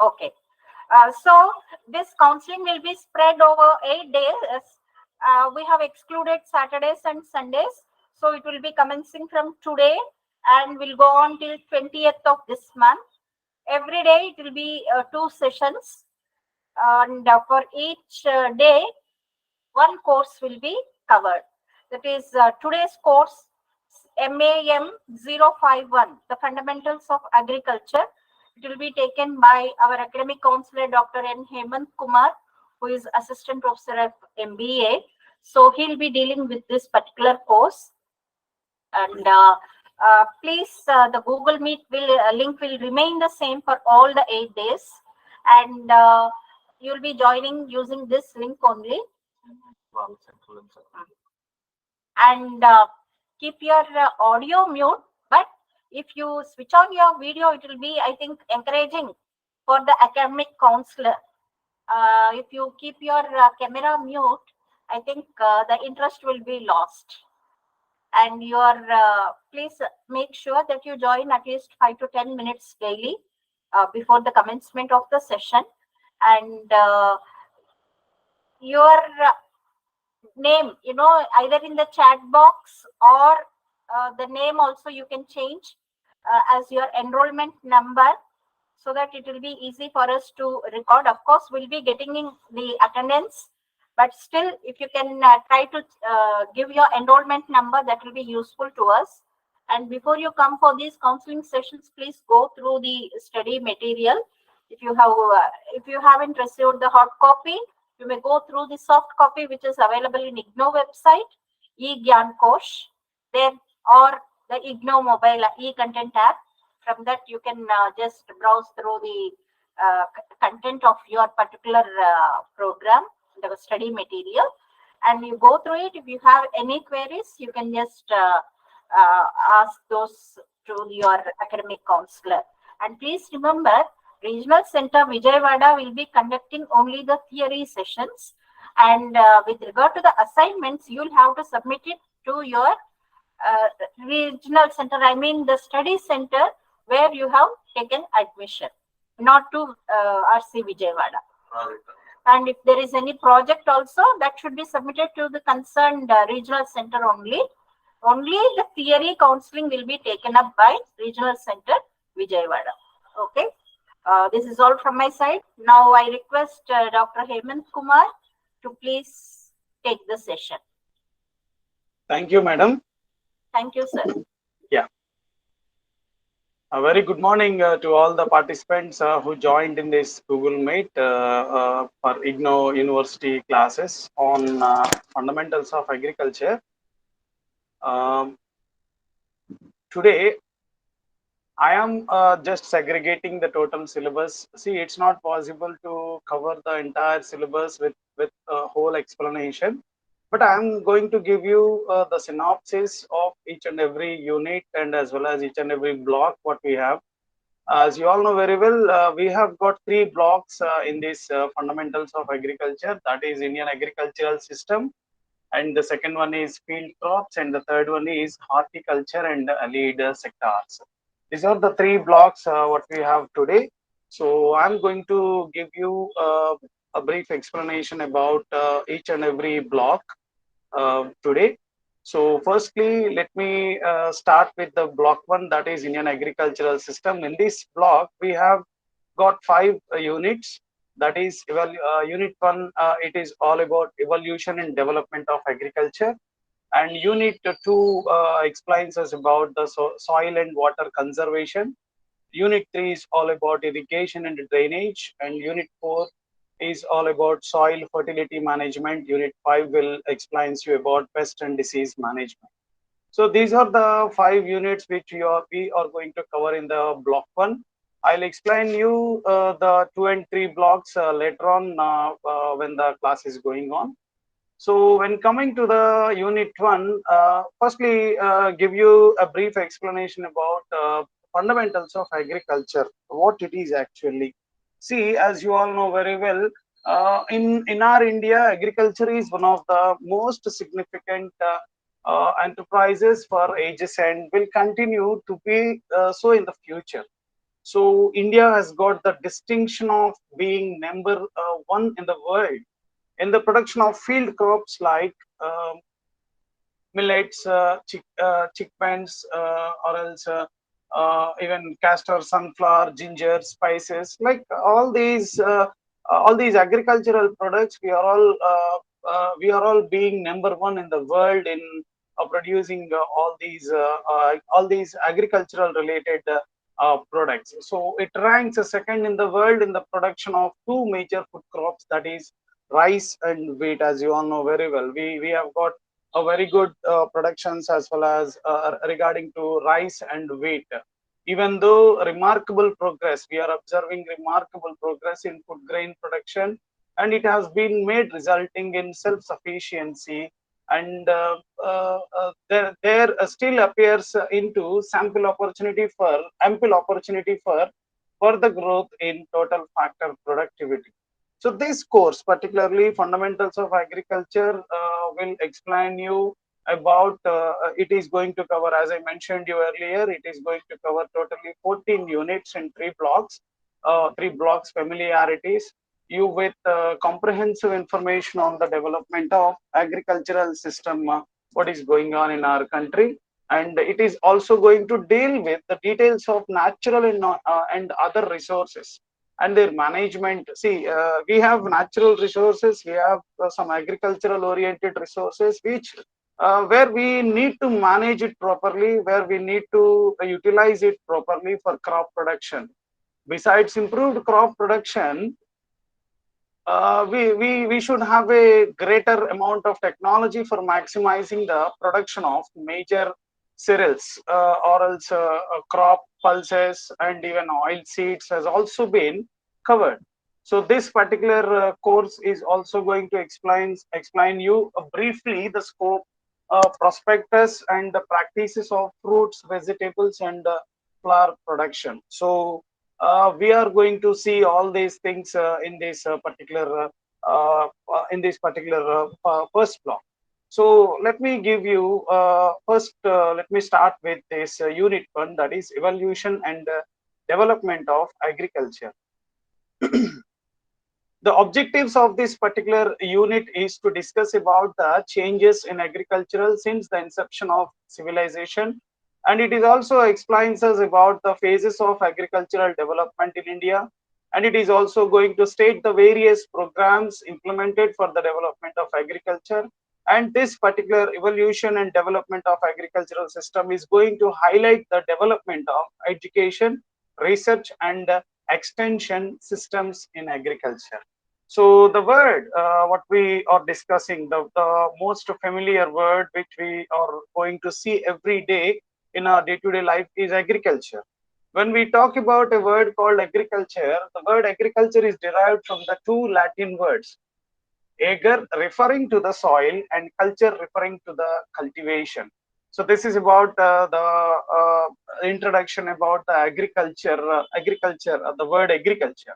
Okay. So this counseling will be spread over 8 days. We have excluded Saturdays and Sundays. So it will be commencing from today and will go on till 20th of this month. Every day it will be 2 sessions, and for each day one course will be covered. That is today's course, MAM051, the Fundamentals of Agriculture. It will be taken by our academic counselor, Dr. N. Hemant Kumar, who is Assistant Professor of MBA. So he'll be dealing with this particular course. And please, the Google Meet link will remain the same for all the 8 days. And you'll be joining using this link only. And keep your audio mute, but if you switch on your video, it will be, I think, encouraging for the academic counselor. If you keep your camera mute, I think the interest will be lost. And your please make sure that you join at least 5 to 10 minutes daily before the commencement of the session. And your name, either in the chat box or the name also you can change as your enrollment number, so that it will be easy for us to record. Of course, we'll be getting in the attendance, but still, if you can try to give your enrollment number, that will be useful to us. And before you come for these counseling sessions, please go through the study material. If you haven't received the hard copy, you may go through the soft copy, which is available in IGNOU website, IGNOU, there, or the IGNOU mobile e-content app. From that, you can just browse through the content of your particular program, the study material, and you go through it. If you have any queries, you can just ask those to your academic counselor. And please remember, Regional Center Vijayawada will be conducting only the theory sessions, and with regard to the assignments, you'll have to submit it to your regional center, I mean the study center where you have taken admission, not to RC Vijayawada. And if there is any project also, that should be submitted to the concerned regional center only. Only the theory counseling will be taken up by Regional Center Vijayawada. Okay. This is all from my side. Now I request Dr. Hemant Kumar to please take the session. Thank you, madam. Thank you, sir. Yeah. A very good morning to all the participants who joined in this Google Meet for IGNOU University classes on fundamentals of agriculture. Today, I am just segregating the total syllabus. See, it's not possible to cover the entire syllabus with a whole explanation, but I am going to give you the synopsis of each and every unit and as well as each and every block what we have. As you all know very well, we have got 3 blocks in this fundamentals of agriculture, that is Indian agricultural system, and the second one is field crops, and the third one is horticulture and allied sectors. These are the 3 blocks what we have today. So I'm going to give you a brief explanation about each and every block today. So firstly, let me start with the block 1, that is Indian agricultural system. In this block, we have got 5 units. That is unit 1, it is all about evolution and development of agriculture. And unit 2 explains us about the soil and water conservation. Unit 3 is all about irrigation and drainage. And unit 4 is all about soil fertility management. Unit 5 will explains you about pest and disease management. So these are the 5 units which we are going to cover in the block 1. I'll explain you the 2 and 3 blocks later on when the class is going on. So when coming to the unit 1, firstly give you a brief explanation about fundamentals of agriculture, what it is actually. See, as you all know very well, in our India, agriculture is one of the most significant enterprises for ages and will continue to be so in the future. So India has got the distinction of being number one in the world in the production of field crops like millets, chickpeas, or else even castor, sunflower, ginger, spices. Like all these agricultural products, we are all being number one in the world in producing all these agricultural related products. So it ranks a second in the world in the production of two major food crops, that is rice and wheat. As you all know very well, we have got a very good productions as well as regarding to rice and wheat. Even though remarkable progress, we are observing remarkable progress in food grain production, and it has been made resulting in self-sufficiency. And there still appears into ample opportunity for further growth in total factor productivity. So this course, particularly Fundamentals of Agriculture, will explain you about, it is going to cover, as I mentioned you earlier, it is going to cover totally 14 units in three blocks familiarities, you with comprehensive information on the development of agricultural system, what is going on in our country. And it is also going to deal with the details of natural and other resources and their management. See, we have natural resources, we have some agricultural oriented resources, which where we need to manage it properly, where we need to utilize it properly for crop production. Besides improved crop production, we should have a greater amount of technology for maximizing the production of major cereals, or else crop pulses and even oil seeds has also been covered. So this particular course is also going to explain you briefly the scope, prospectus and the practices of fruits, vegetables and flower production. So we are going to see all these things in this particular first block. So let me give you first. Let me start with this unit one, that is evolution and development of agriculture. The objectives of this particular unit is to discuss about the changes in agricultural since the inception of civilization, and it is also explains us about the phases of agricultural development in India, and it is also going to state the various programs implemented for the development of agriculture. And this particular evolution and development of agricultural system is going to highlight the development of education, research and extension systems in agriculture. So the word what we are discussing, the most familiar word which we are going to see every day in our day-to-day life is agriculture. When we talk about a word called agriculture, the word agriculture is derived from the two Latin words, ager referring to the soil and culture referring to the cultivation. So this is about the introduction about the the word agriculture.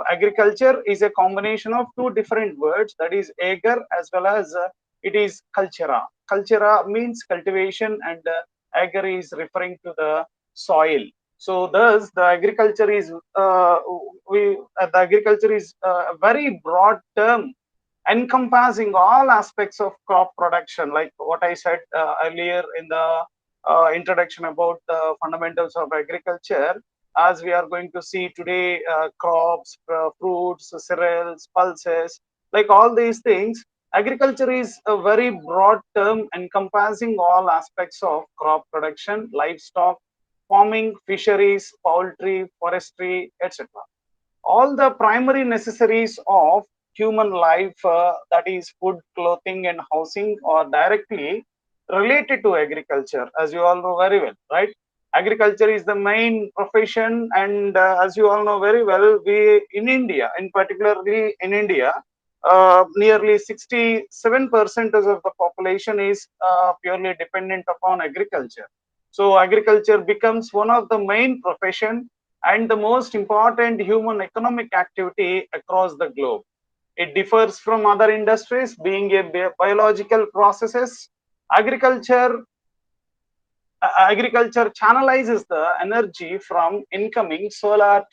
Agriculture is a combination of two different words, that is ager as well as it is cultura. Cultura means cultivation and ager is referring to the soil. So thus the agriculture is a very broad term encompassing all aspects of crop production, like what I said earlier in the introduction about the fundamentals of agriculture. As we are going to see today, crops, fruits, cereals, pulses, like all these things, agriculture is a very broad term encompassing all aspects of crop production, livestock, farming, fisheries, poultry, forestry, etc. All the primary necessaries of human life, that is food, clothing and housing, are directly related to agriculture, as you all know very well, right? Agriculture is the main profession, and as you all know very well, we in India, in particularly in India, nearly 67% of the population is purely dependent upon agriculture. So agriculture becomes one of the main profession and the most important human economic activity across the globe. It differs from other industries being a biological processes. Agriculture agriculture channelizes the energy from incoming solar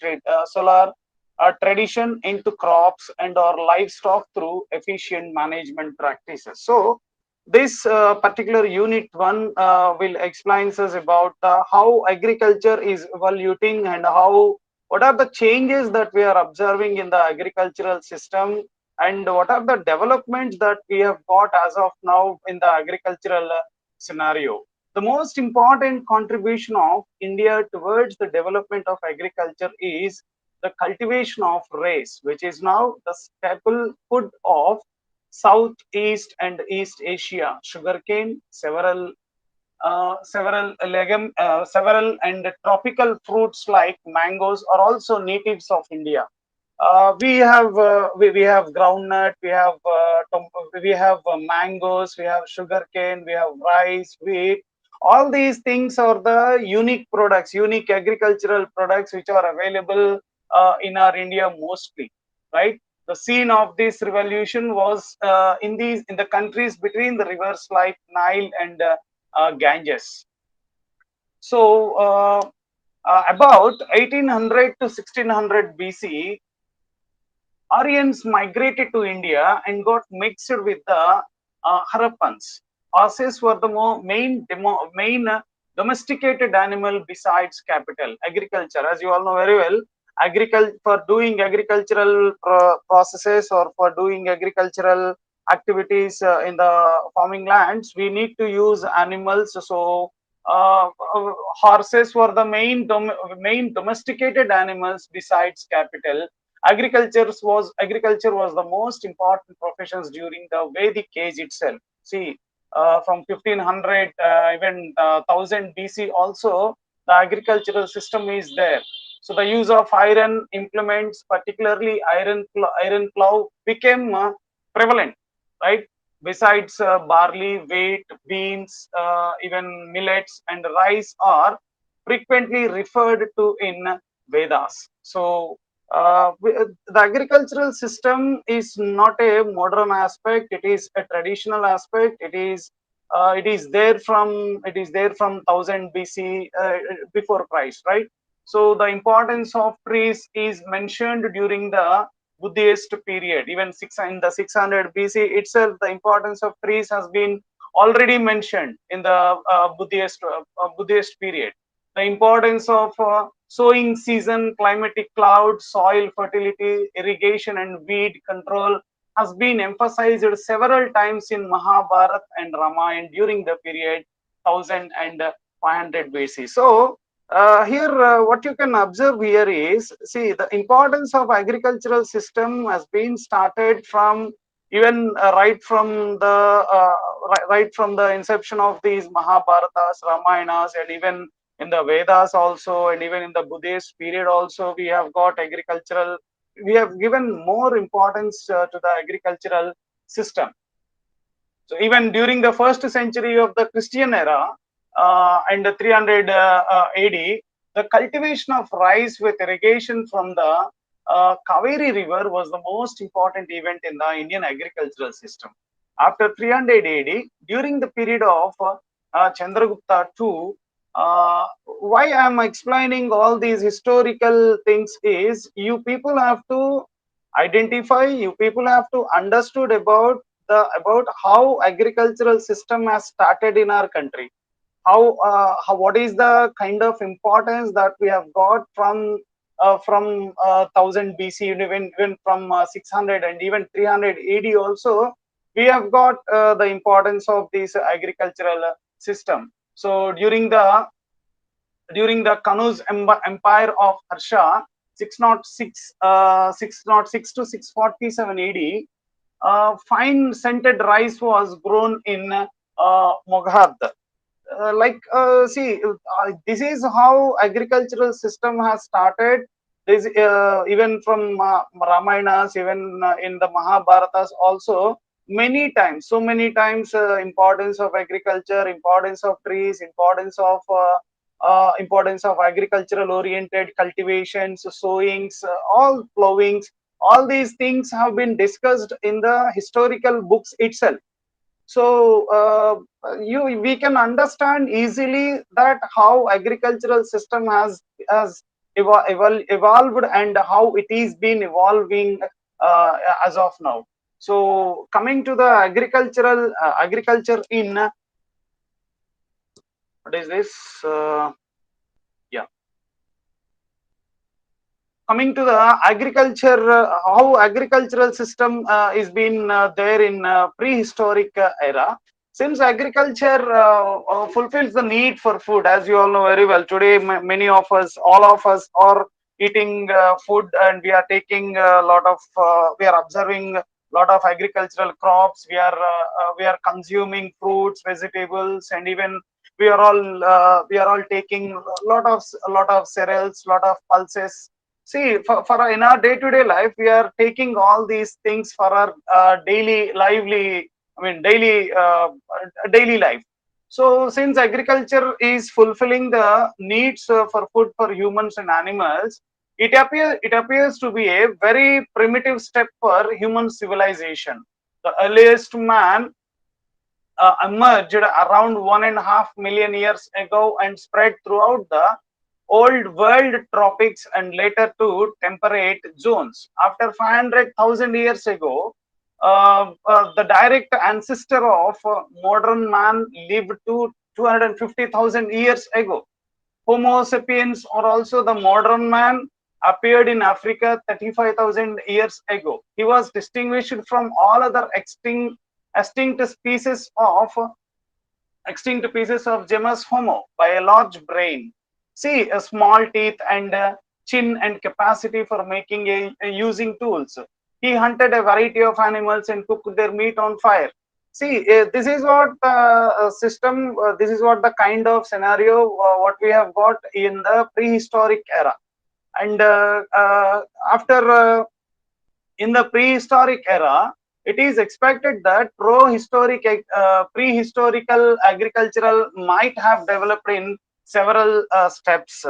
tradition into crops and or livestock through efficient management practices. So this particular unit one will explains us about how agriculture is evolving and how what are the changes that we are observing in the agricultural system and what are the developments that we have got as of now in the agricultural scenario. The most important contribution of India towards the development of agriculture is the cultivation of rice, which is now the staple food of Southeast and East Asia. Sugarcane, several and tropical fruits like mangoes are also natives of India. We have groundnut, we have mangoes, we have sugarcane, we have rice, wheat. All these things are the unique products, unique agricultural products which are available in our India mostly, right? The scene of this revolution was in the countries between the rivers like Nile and Ganges. So about 1800 to 1600 BC, Aryans migrated to India and got mixed with the Harappans. Horses were the main domesticated animal besides capital. Agriculture, as you all know very well, for doing agricultural processes or for doing agricultural activities in the farming lands, we need to use animals. So horses were the main domesticated animals besides capital. Agriculture was the most important professions during the Vedic age itself. See, from 1500 even 1000 BC also the agricultural system is there. So the use of iron implements, particularly iron plow, became prevalent, right? Besides barley, wheat, beans, even millets and rice are frequently referred to in Vedas. So the agricultural system is not a modern aspect; it is a traditional aspect. It is there from 1000 BC before Christ, right? So the importance of trees is mentioned during the Buddhist period. Even in the 600 BC itself, the importance of trees has been already mentioned in the Buddhist period. The importance of sowing season, climatic clouds, soil fertility, irrigation, and weed control has been emphasized several times in Mahabharata and Ramayana during the period 1500 BC. So, here what you can observe here is, see, the importance of agricultural system has been started from even right from the inception of these Mahabharatas, Ramayanas, and even in the Vedas also, and even in the Buddhist period also, we have got agricultural. We have given more importance to the agricultural system. So even during the first century of the Christian era, and 300 AD, the cultivation of rice with irrigation from the Kaveri River was the most important event in the Indian agricultural system. After 300 AD, during the period of Chandragupta II, why I am explaining all these historical things is you people have to identify, you people have to understood about how agricultural system has started in our country, how what is the kind of importance that we have got from 1000 BC, even from 600 and even 300 AD also, we have got the importance of this agricultural system. So during the Kanu's empire of Harsha, 606 to 647 AD, fine scented rice was grown in Maghad. This is how agricultural system has started. This even from Ramayanas, even in the Mahabharatas also, so many times, importance of agriculture, importance of trees, importance of agricultural oriented cultivations, sowings, all plowings, all these things have been discussed in the historical books itself. So we can understand easily that how agricultural system has evolved and how it is been evolving as of now. So coming to the agriculture in what is this? Yeah. Coming to the agriculture, how agricultural system is been there in prehistoric era. Since agriculture fulfills the need for food, as you all know very well, today many of us, all of us, are eating food, and we are taking a lot of, we are observing a lot of agricultural crops. We are consuming fruits, vegetables, and even we are all taking a lot of cereals, lot of pulses. See, for in our day-to-day life, we are taking all these things for our daily life. So, since agriculture is fulfilling the needs for food for humans and animals, it appears to be a very primitive step for human civilization. The earliest man emerged around 1.5 million years ago and spread throughout the old world tropics and later to temperate zones. After 500,000 years ago, the direct ancestor of modern man lived to 250,000 years ago. Homo sapiens, or also the modern man, appeared in Africa 35,000 years ago. He was distinguished from all other extinct species of genus Homo by a large brain. See, a small teeth and chin and capacity for making using tools. He hunted a variety of animals and cooked their meat on fire. See, this is what the system, this is what the kind of scenario what we have got in the prehistoric era. And after in the prehistoric era, it is expected that prehistorical agricultural might have developed in several steps,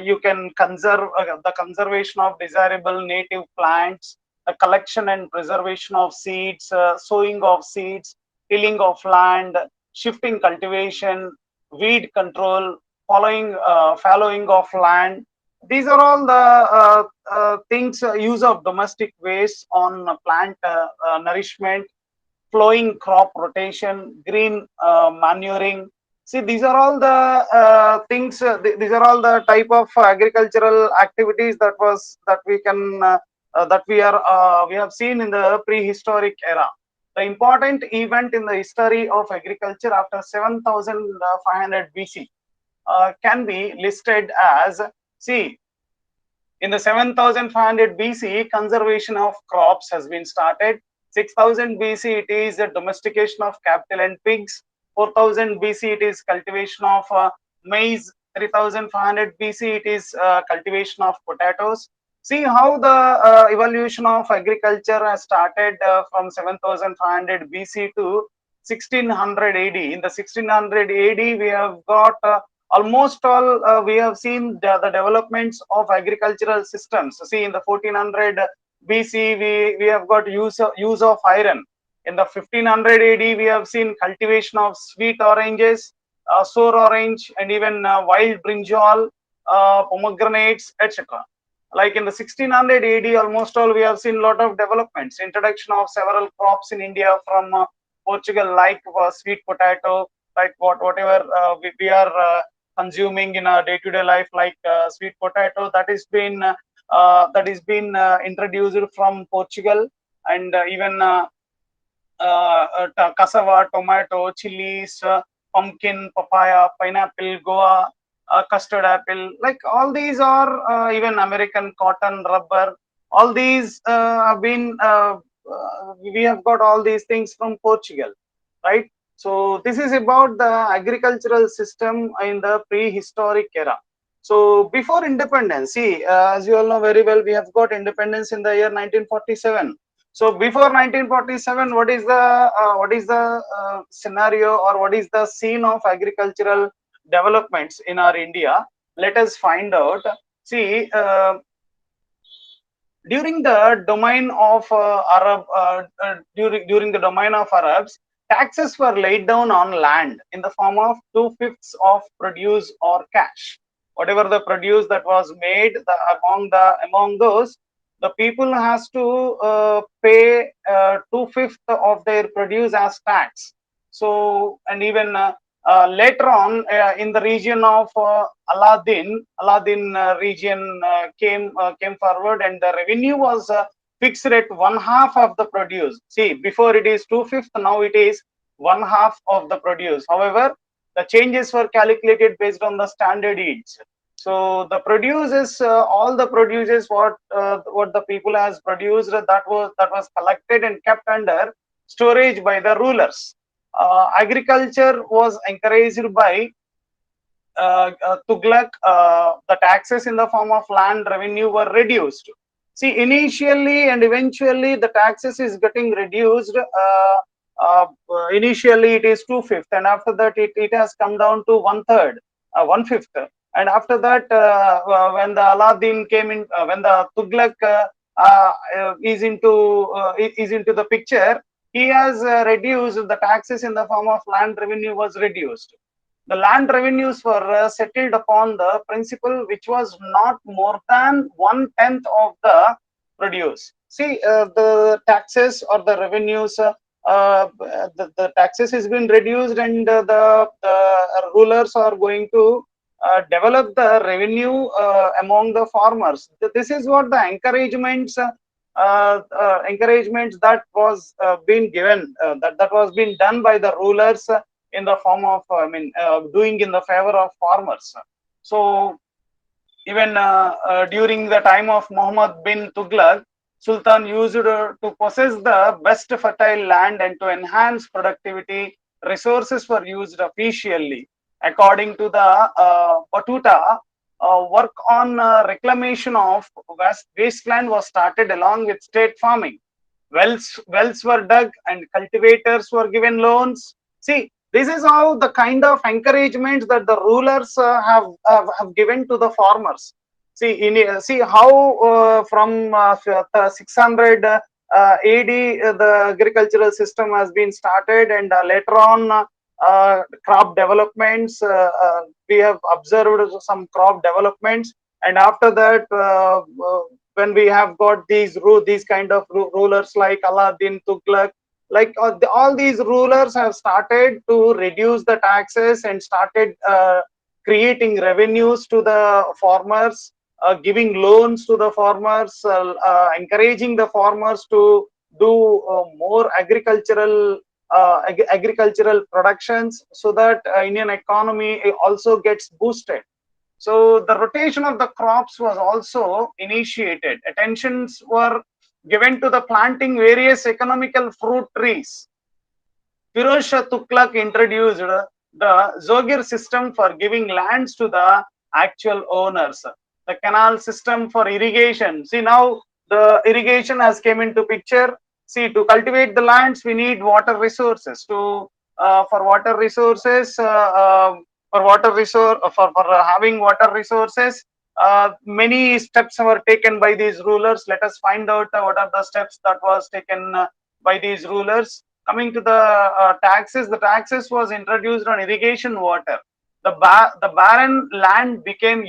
you can conserve the conservation of desirable native plants, the collection and preservation of seeds, sowing of seeds, tilling of land, shifting cultivation, weed control, fallowing of land. These are all the things, use of domestic waste on plant nourishment, flowing crop rotation, green manuring. See, these are all the things. These are all the type of agricultural activities that we can that we have seen in the prehistoric era. The important event in the history of agriculture after 7,500 BC can be listed as, see, in the 7,500 BC, conservation of crops has been started. 6,000 BC, it is the domestication of cattle and pigs. 4,000 BC, it is cultivation of maize. 3,500 BC, it is cultivation of potatoes. See how the evolution of agriculture has started from 7,500 BC to 1600 AD. In the 1600 AD, we have got almost all we have seen the developments of agricultural systems. See, in the 1400 BC, we have got use of iron. In the 1500 AD, we have seen cultivation of sweet oranges, sour orange, and even wild brinjal, pomegranates, etc. Like in the 1600 AD, almost all we have seen a lot of developments. Introduction of several crops in India from Portugal, like sweet potato, like whatever we are consuming in our day-to-day life, like sweet potato, that is been introduced from Portugal, and even cassava, tomato, chilies, pumpkin, papaya, pineapple, guava, custard apple. Like all these are even American cotton, rubber. All these have been. We have got all these things from Portugal, right? So this is about the agricultural system in the prehistoric era. So before independence, see, as you all know very well, we have got independence in the year 1947. So before 1947, what is the scenario, or what is the scene of agricultural developments in our India? Let us find out. See, During the domain of during the domain of Arabs, taxes were laid down on land in the form of 2/5 of produce or cash. Whatever the produce that was made, among those, the people has to pay 2/5 of their produce as tax. So, and even later on, in the region of Aladdin region came forward, and the revenue was fixed at 1/2 of the produce. See, before it is 2/5, now it is 1/2 of the produce. However, the changes were calculated based on the standard yields. So the produce is all the produces what the people has produced, that was collected and kept under storage by the rulers. Agriculture was encouraged by Tughlaq. The taxes in the form of land revenue were reduced. See, initially and eventually the taxes is getting reduced. Initially it is 2/5, and after that it has come down to 1/3, 1/5. And after that, when the Aladdin came in, when the Tughlaq is into the picture, he has reduced the taxes in the form of land revenue was reduced. The land revenues were settled upon the principle which was not more than 1/10 of the produce. See, the taxes or the revenues, the taxes has been reduced, and the rulers are going to develop the revenue among the farmers. This is what the encouragements that was being given, that was being done by the rulers in the form of, doing in the favor of farmers. So even during the time of Muhammad bin Tughlaq, Sultan used to possess the best fertile land and to enhance productivity. Resources were used officially. According to the Batuta, work on reclamation of wasteland was started along with state farming. Wells were dug and cultivators were given loans. See, this is how the kind of encouragement that the rulers have given to the farmers. See how from 600 AD the agricultural system has been started, and later on crop developments. We have observed some crop developments, and after that, when we have got these kind of rulers like Aladdin, Tughlaq, like all these rulers have started to reduce the taxes and started creating revenues to the farmers, giving loans to the farmers, encouraging the farmers to do more agricultural productions, so that Indian economy also gets boosted. So the rotation of the crops was also initiated. Attentions were given to the planting various economical fruit trees. Firoz Shah Tughlaq introduced the Zogir system for giving lands to the actual owners. The canal system for irrigation. See, now the irrigation has came into picture. See, to cultivate the lands, we need water resources. For water resources, for having water resources, many steps were taken by these rulers. Let us find out what are the steps that was taken by these rulers. Coming to the taxes, the taxes was introduced on irrigation water. The barren land became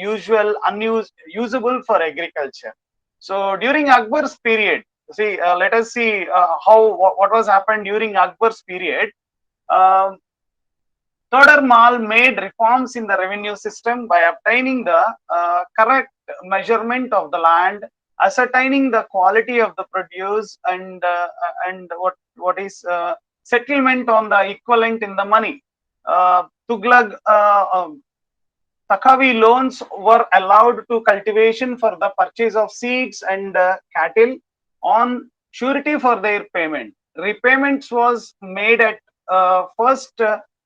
unusable for agriculture. So during Akbar's period, see, let us see what was happened during Akbar's period. Todar Mal made reforms in the revenue system by obtaining the correct measurement of the land, ascertaining the quality of the produce, and what is settlement on the equivalent in the money. Tughlaq Takavi loans were allowed to cultivation for the purchase of seeds and cattle on surety for their payment. Repayments was made at first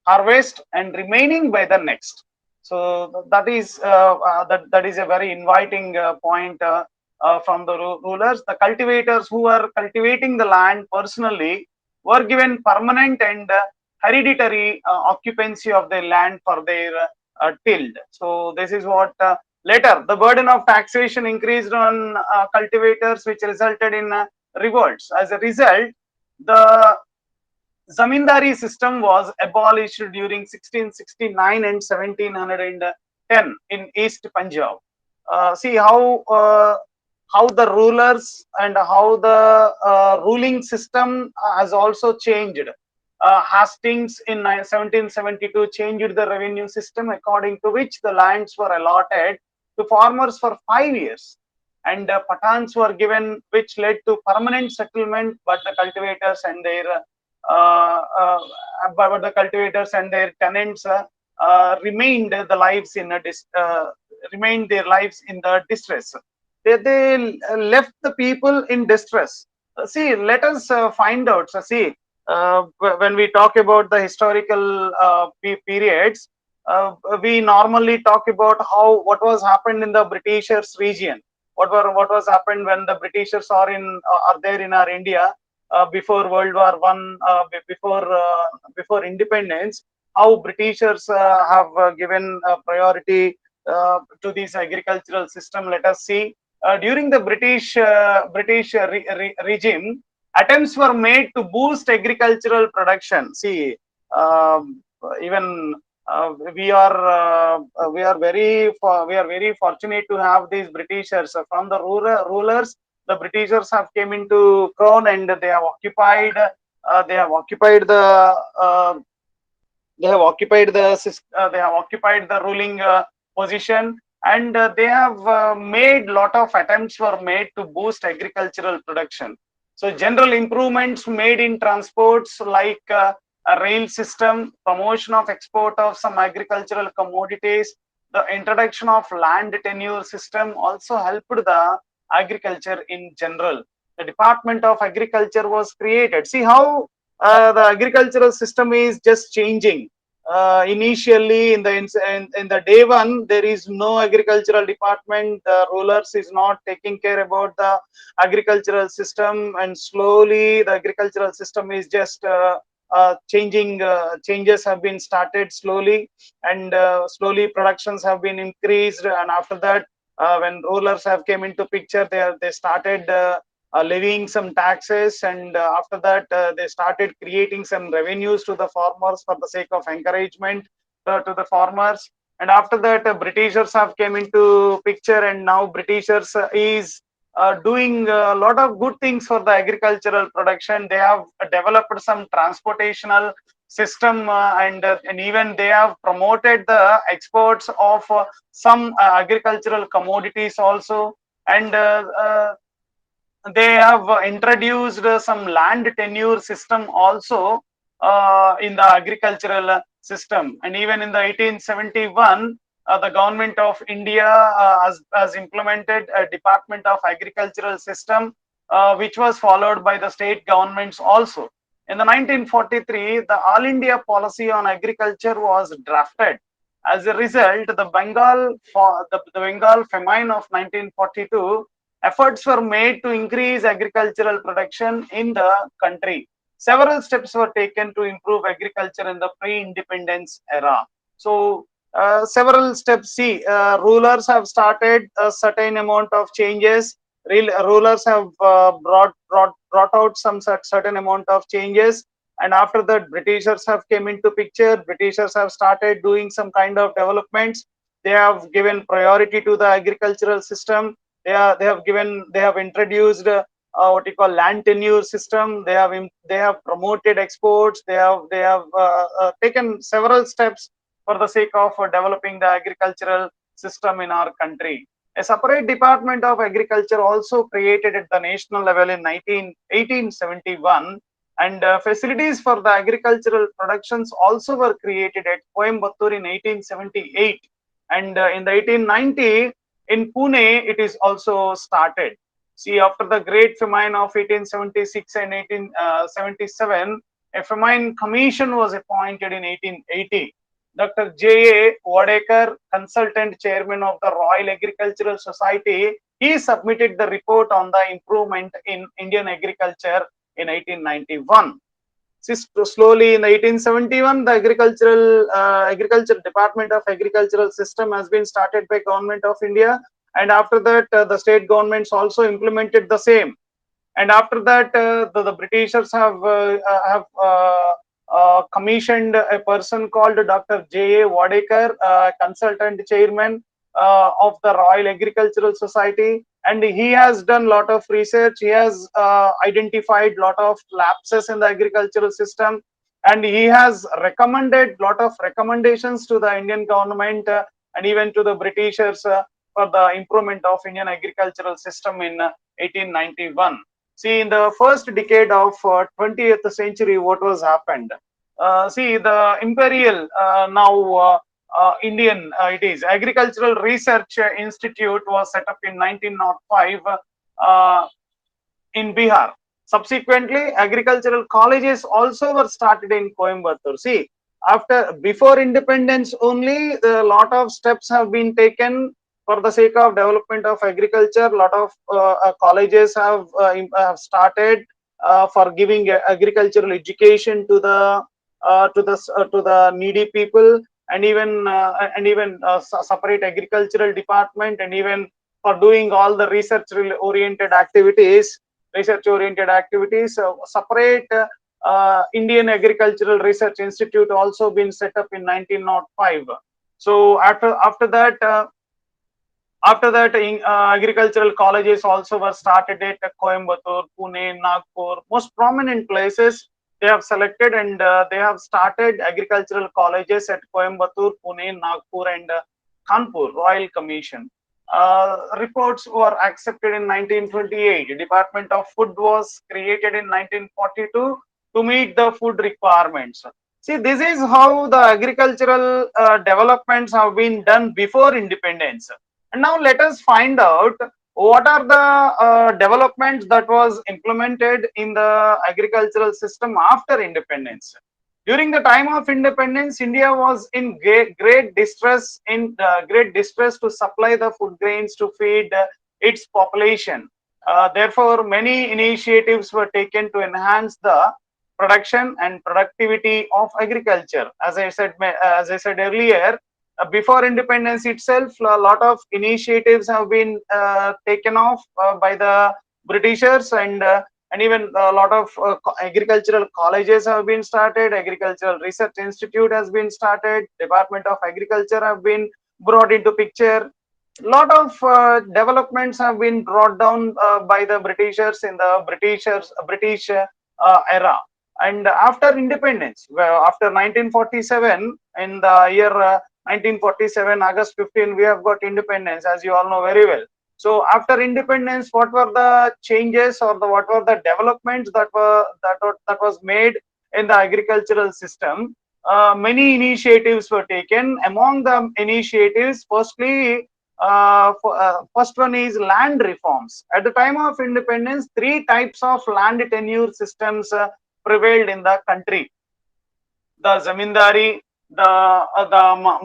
harvest and remaining by the next. So that is that is a very inviting point from the rulers. The cultivators who were cultivating the land personally were given permanent and hereditary occupancy of their land for their tilled. So this is what Later, the burden of taxation increased on cultivators, which resulted in revolts. As a result, the zamindari system was abolished during 1669 and 1710 in East Punjab. See how the rulers and how the ruling system has also changed. Hastings in 1772 changed the revenue system, according to which the lands were allotted to farmers for 5 years, and patans were given, which led to permanent settlement. But the cultivators and their tenants remained the lives in a remained their lives in the distress. They left the people in distress. See, let us find out. So, see, when we talk about the historical periods, we normally talk about how what was happened in the Britishers region. What was happened when the Britishers are there in our India before World War One, before independence. How Britishers have given priority to this agricultural system. Let us see. During the British regime, attempts were made to boost agricultural production. See, even we are very fortunate to have these Britishers from the rulers. The Britishers have came into crown, and they have occupied uh, they have occupied the ruling position, and they have made lot of attempts were made to boost agricultural production. So general improvements made in transports, like a rail system, promotion of export of some agricultural commodities, the introduction of land tenure system also helped the agriculture in general. The Department of Agriculture was created. See how the agricultural system is just changing. Initially, in the day one, there is no agricultural department. The rulers is not taking care about the agricultural system, and slowly the agricultural system is just changing. Changes have been started slowly, and slowly productions have been increased. And after that, when rulers have came into picture, they started levying some taxes, and after that they started creating some revenues to the farmers for the sake of encouragement to the farmers. And after that, Britishers have came into picture, and now Britishers is doing a lot of good things for the agricultural production. They have developed some transportational system, and even they have promoted the exports of some agricultural commodities also. And they have introduced some land tenure system also in the agricultural system. And even in the 1871, the government of India has implemented a Department of Agricultural system, which was followed by the state governments also. In the 1943, the All India Policy on Agriculture was drafted. As a result, the Bengal famine of 1942, efforts were made to increase agricultural production in the country. Several steps were taken to improve agriculture in the pre-independence era. So, several steps. See, rulers have started a certain amount of changes. Rulers have brought out some certain amount of changes, and after that, Britishers have came into picture. Britishers have started doing some kind of developments. They have given priority to the agricultural system. They have introduced what you call land tenure system. They have promoted exports. They have taken several steps for the sake of developing the agricultural system in our country. A separate Department of Agriculture also created at the national level in 1871, and facilities for the agricultural productions also were created at Coimbatore in 1878, and in the 1890 in Pune it is also started. See, after the Great Famine of 1876 and 1877, a famine commission was appointed in 1880. Dr. J. A. Wadekar, consultant chairman of the Royal Agricultural Society, he submitted the report on the improvement in Indian agriculture in 1891. Slowly in 1871, the agriculture department of agricultural system has been started by government of India, and after that the state governments also implemented the same. And after that the Britishers have commissioned a person called Dr. J.A. Wadekar, consultant chairman of the Royal Agricultural Society, and he has done lot of research. He has identified lot of lapses in the agricultural system, and he has recommended lot of recommendations to the Indian government and even to the Britishers for the improvement of Indian agricultural system in 1891. See, in the first decade of 20th century, what was happened? See, the imperial Indian, it is Agricultural Research Institute was set up in 1905 in Bihar. Subsequently, agricultural colleges also were started in Coimbatore. See, before independence only, a lot of steps have been taken for the sake of development of agriculture. A lot of colleges have started for giving agricultural education to the needy people, and even separate agricultural department, and even for doing all the research oriented activities. So separate Indian Agricultural Research Institute also been set up in 1905. So after that, agricultural colleges also were started at Coimbatore, Pune, Nagpur, most prominent places they have selected, and they have started agricultural colleges at Coimbatore, Pune, Nagpur, and Kanpur, Royal Commission. Reports were accepted in 1928. Department of Food was created in 1942 to meet the food requirements. See, this is how the agricultural developments have been done before independence. And now let us find out what are the developments that was implemented in the agricultural system after independence. During the time of independence, India was in great distress to supply the food grains to feed its population. Therefore, many initiatives were taken to enhance the production and productivity of agriculture. As I said earlier, before independence itself, a lot of initiatives have been taken off by the Britishers, and even a lot of agricultural colleges have been started. Agricultural Research Institute has been started. Department of Agriculture have been brought into picture. Lot of developments have been brought down by the Britishers in the British era. And after independence, well, after 1947, in the year 1947, August 15, we have got independence, as you all know very well. So after independence, what were the changes, or what were the developments that was made in the agricultural system? Many initiatives were taken. Among the initiatives, first one is land reforms. At the time of independence, three types of land tenure systems prevailed in the country: the zamindari, the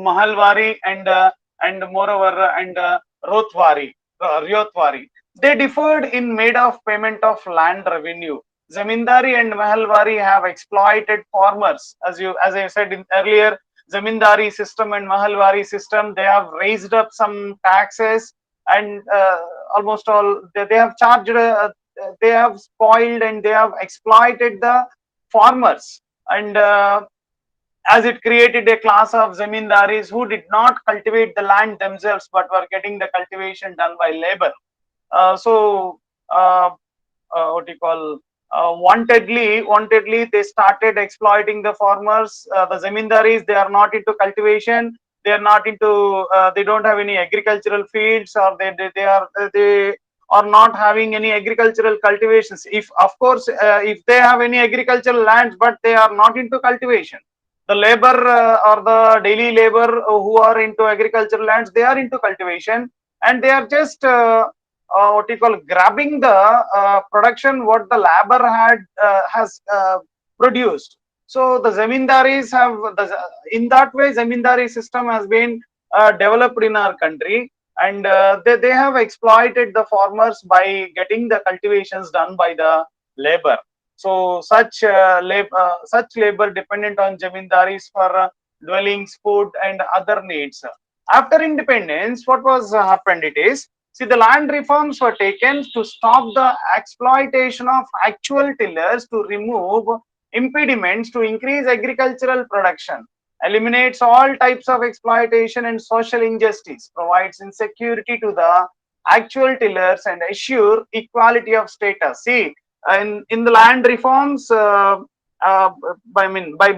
mahalwari, and moreover ryotwari. They differed in made of payment of land revenue. Zamindari and mahalwari have exploited farmers. As I said earlier, zamindari system and mahalwari system, they have raised up some taxes, and almost all they have charged. They have spoiled and they have exploited the farmers, and as it created a class of zamindaris who did not cultivate the land themselves but were getting the cultivation done by labor. So what do you call, wantedly they started exploiting the farmers. The zamindaris, they are not into cultivation, they are not into they don't have any agricultural fields, or they are not having any agricultural cultivations. If of course if they have any agricultural lands, but they are not into cultivation, the labor or the daily labor who are into agricultural lands, they are into cultivation, and they are just what you call, grabbing the production what the labor has produced. So the zamindaris have in that way zamindari system has been developed in our country, and they have exploited the farmers by getting the cultivations done by the labor. So such labor dependent on jamindaris for dwellings, food, and other needs. After independence, what was happened? It is, see, the land reforms were taken to stop the exploitation of actual tillers, to remove impediments to increase agricultural production, eliminates all types of exploitation and social injustice, provides insecurity to the actual tillers, and assure equality of status. See, in the land reforms, by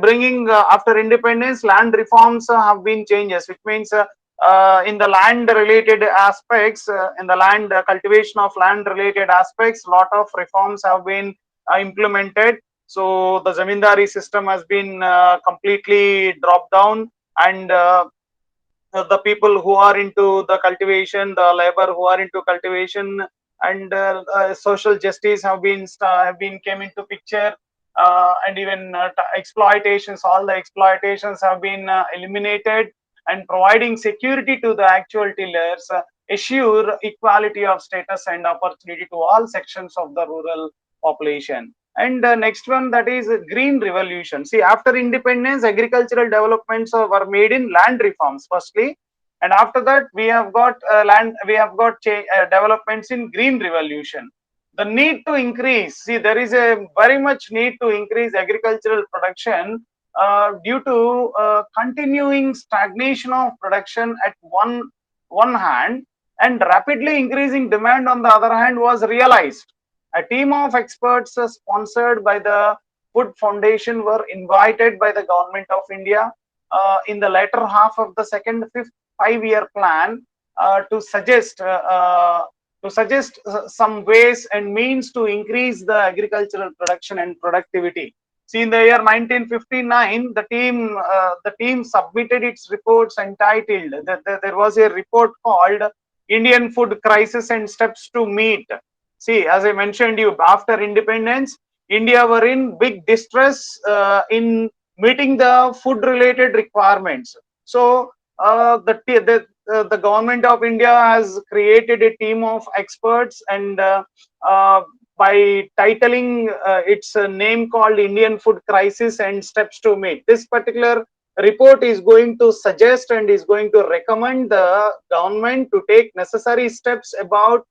bringing after independence, land reforms have been changes, which means in the land related aspects, in the land cultivation of land related aspects, lot of reforms have been implemented. So the zamindari system has been completely dropped down, and the people who are into the cultivation, the labor who are into cultivation, and social justice have been came into picture, and even exploitations, all the exploitations have been eliminated, and providing security to the actual tillers, assure equality of status and opportunity to all sections of the rural population. And next one, that is green revolution. See, after independence, agricultural developments were made in land reforms firstly, and after that we have got developments in green revolution. The need to increase, see, there is a very much need to increase agricultural production due to continuing stagnation of production at one hand, and rapidly increasing demand on the other hand was realized. A team of experts sponsored by the Food Foundation were invited by the Government of India in the latter half of the second fifth 5-year plan to suggest some ways and means to increase the agricultural production and productivity. See, in the year 1959, the team submitted its reports entitled. There was a report called Indian Food Crisis and Steps to Meet. See, as I mentioned you, after independence, India were in big distress in meeting the food related requirements. So the government of India has created a team of experts, and by titling its name called Indian Food Crisis and Steps to Meet, this particular report is going to suggest and is going to recommend the government to take necessary steps about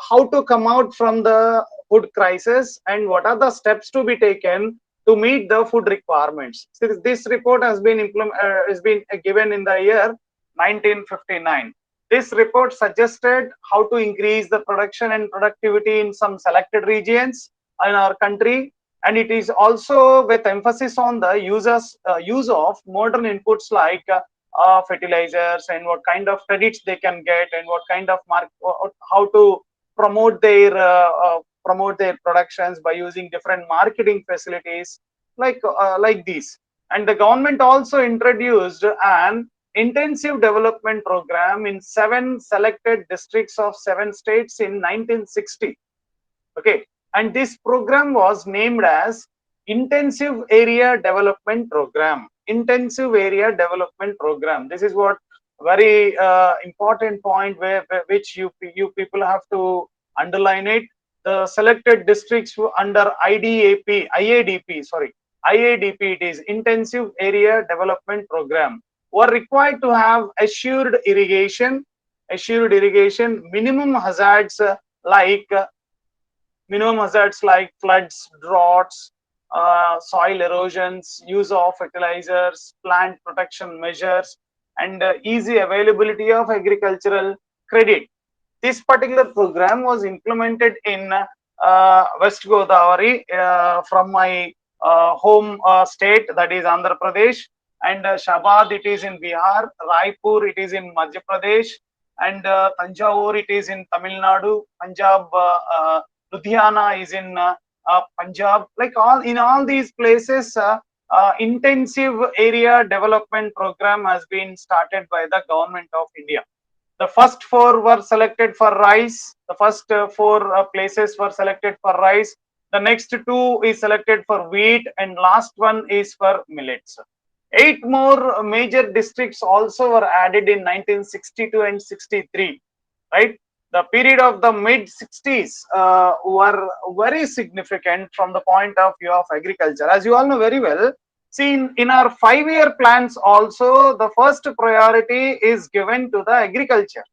how to come out from the food crisis and what are the steps to be taken to meet the food requirements. So this report has been given in the year 1959. This report suggested how to increase the production and productivity in some selected regions in our country, and it is also with emphasis on the use of modern inputs like fertilizers, and what kind of credits they can get, and what kind of how to promote their productions by using different marketing facilities like these. And the government also introduced an intensive development program in 7 selected districts of 7 states in 1960. Okay, and this program was named as Intensive Area Development Program. Intensive Area Development Program. This is what very important point which you people have to underline it. The selected districts under IADP, it is Intensive Area Development Program, were required to have assured irrigation, minimum hazards like floods, droughts, soil erosions, use of fertilizers, plant protection measures, and easy availability of agricultural credit. This particular program was implemented in West Godavari from my home state, that is Andhra Pradesh, and Shabad, it is in Bihar, Raipur, it is in Madhya Pradesh, and Tanjavur, it is in Tamil Nadu, Punjab, Ludhiana is in Punjab. Like all these places, intensive area development program has been started by the government of India. The first 4 were selected for rice. The first 4 places were selected for rice. The next 2 is selected for wheat, and last one is for millets. 8 more major districts also were added in 1962 and 63, right? the period of the mid 60s were very significant from the point of view of agriculture. As you all know very well, see, in our 5-year plans also, the first priority is given to the agriculture.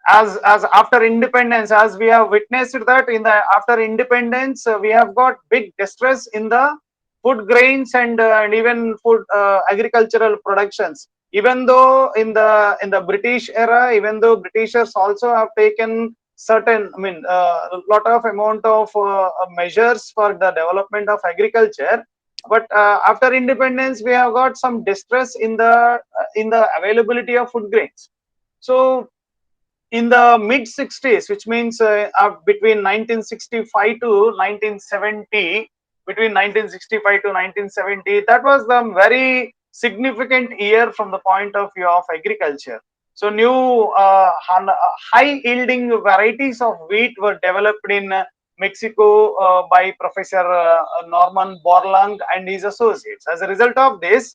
As after independence, as we have witnessed that in the after independence, we have got big distress in the food grains and even food agricultural productions. Even though in the British era, even though Britishers also have taken certain, I mean, a lot of amount of measures for the development of agriculture, but after independence, we have got some distress in the availability of food grains. So in the mid 60s, which means between 1965 to 1970, between 1965 to 1970, that was the very significant year from the point of view of agriculture. So new high yielding varieties of wheat were developed in Mexico by Professor Norman Borlaug and his associates. As a result of this,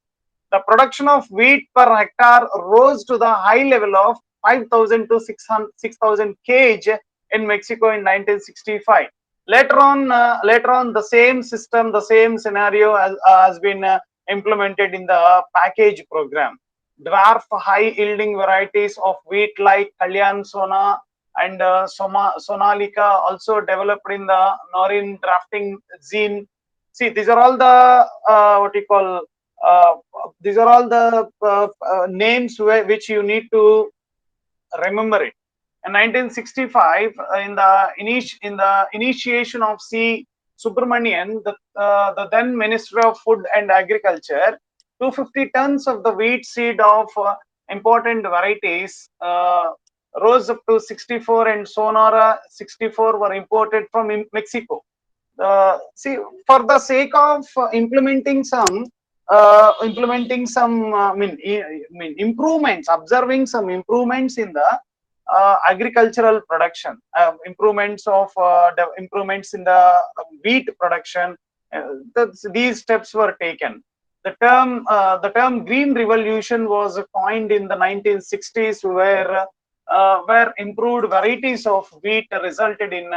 the production of wheat per hectare rose to the high level of 5,000 to 6,000 kg in Mexico in 1965. Later on, the same system, the same scenario has been implemented in the package program. Dwarf high yielding varieties of wheat like Kalyan Sona and Sonalika also developed in the Norin drafting gene. See, these are all the what you call these are all the names which you need to remember it. In 1965, in the initiation of C. Subramanian, the then Minister of Food and Agriculture, 250 tons of the wheat seed of important varieties rose up to 64, and Sonora 64 were imported from Mexico. See, for the sake of improvements, observing some improvements in the agricultural production, improvements in the wheat production. These steps were taken. The term green revolution was coined in the 1960s, where improved varieties of wheat resulted in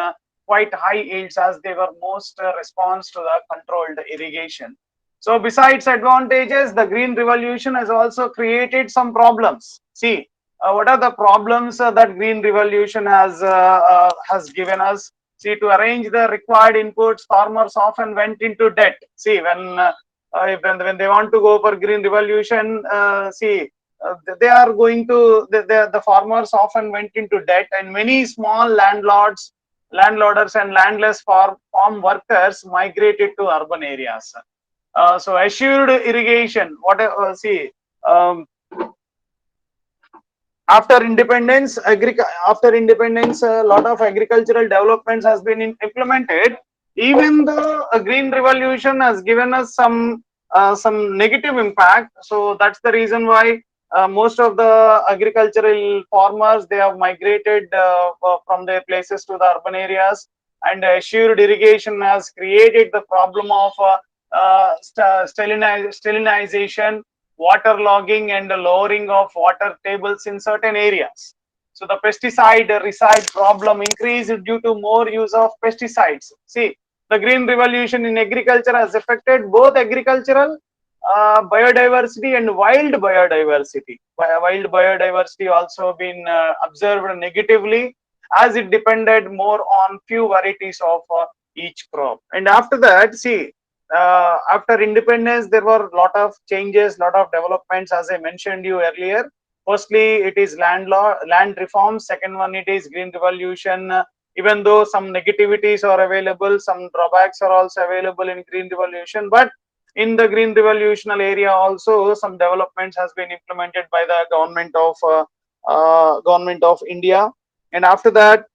quite high yields, as they were most response to the controlled irrigation. So besides advantages, the green revolution has also created some problems. See, what are the problems that green revolution has given us? See, to arrange the required inputs, farmers often went into debt. See, when they want to go for green revolution, they are going to the farmers often went into debt, and many small landlorders and landless farm workers migrated to urban areas. So assured irrigation, whatever, after independence, a lot of agricultural developments has been implemented. Even though a green revolution has given us some negative impact, so that's the reason why most of the agricultural farmers, they have migrated from their places to the urban areas, and assured irrigation has created the problem of salinization, waterlogging, and the lowering of water tables in certain areas. So the pesticide reside problem increased due to more use of pesticides. See, the green revolution in agriculture has affected both agricultural biodiversity and wild biodiversity. Wild biodiversity also been observed negatively, as it depended more on few varieties of each crop. And after that, see, after independence, there were a lot of changes, lot of developments, as I mentioned you earlier. Firstly, it is land reform. Second one, it is green revolution. Even though some negativities are available, some drawbacks are also available in green revolution, but in the green revolutional area also some developments has been implemented by the government of India. And after that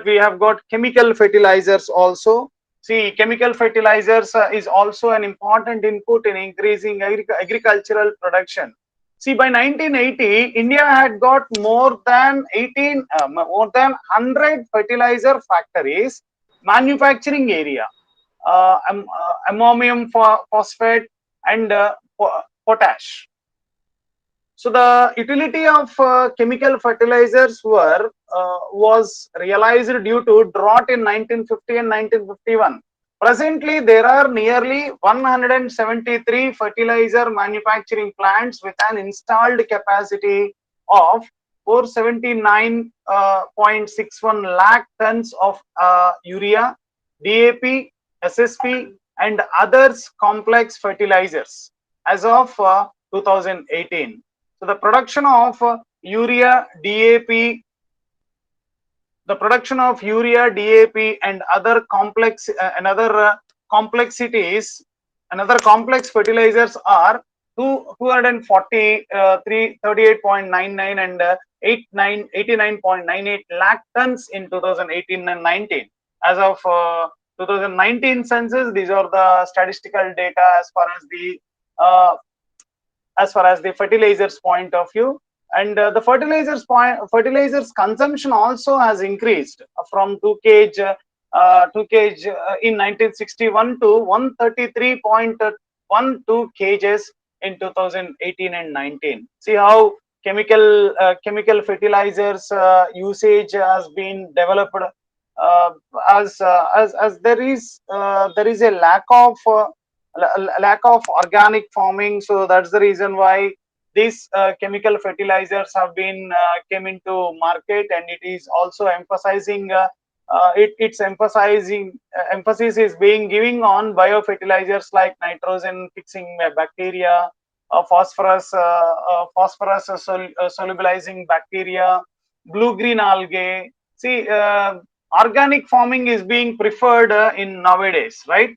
we have got chemical fertilizers also. See, chemical fertilizers is also an important input in increasing agricultural production. See, by 1980, India had got more than 100 fertilizer factories, manufacturing area, ammonium phosphate and potash. So the utility of chemical fertilizers was realized due to drought in 1950 and 1951. Presently, there are nearly 173 fertilizer manufacturing plants with an installed capacity of 479.61 lakh tons of urea, DAP, SSP, and others complex fertilizers as of 2018. So the production of urea, DAP, and other complexities, another complex fertilizers are 238.99 and 89.98 lakh tons in 2018 and 19. As of 2019 census, these are the statistical data uh, as far as the fertilizers point of view. And the fertilizers consumption also has increased from 2 kg in 1961 to 133.12 kgs in 2018 and 19. See how chemical fertilizers usage has been developed, uh, as there is a lack of organic farming. So that's the reason why these chemical fertilizers have been came into market, and it is also emphasizing it's emphasizing emphasis is being giving on biofertilizers like nitrogen fixing bacteria, phosphorus solubilizing bacteria, blue green algae. See, organic farming is being preferred in nowadays, right?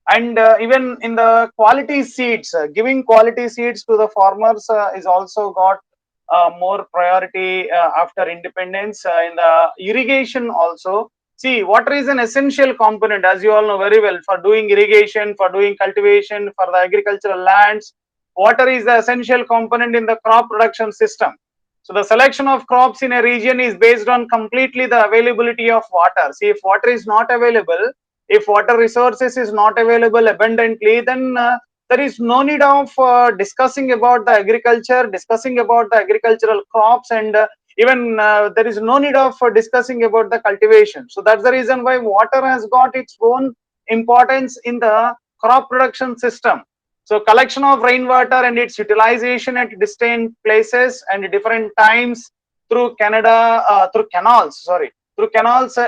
And even in the quality seeds, giving quality seeds to the farmers is also got more priority after independence. In the irrigation also, see, water is an essential component, as you all know very well, for doing irrigation, for doing cultivation, for the agricultural lands. Water is the essential component in the crop production system. So the selection of crops in a region is based on completely the availability of water. See, if water is not available, if water resources is not available abundantly, then there is no need of discussing about the agriculture, discussing about the agricultural crops, and even there is no need of discussing about the cultivation. So that's the reason why water has got its own importance in the crop production system. So collection of rainwater and its utilization at distant places and different times through through canals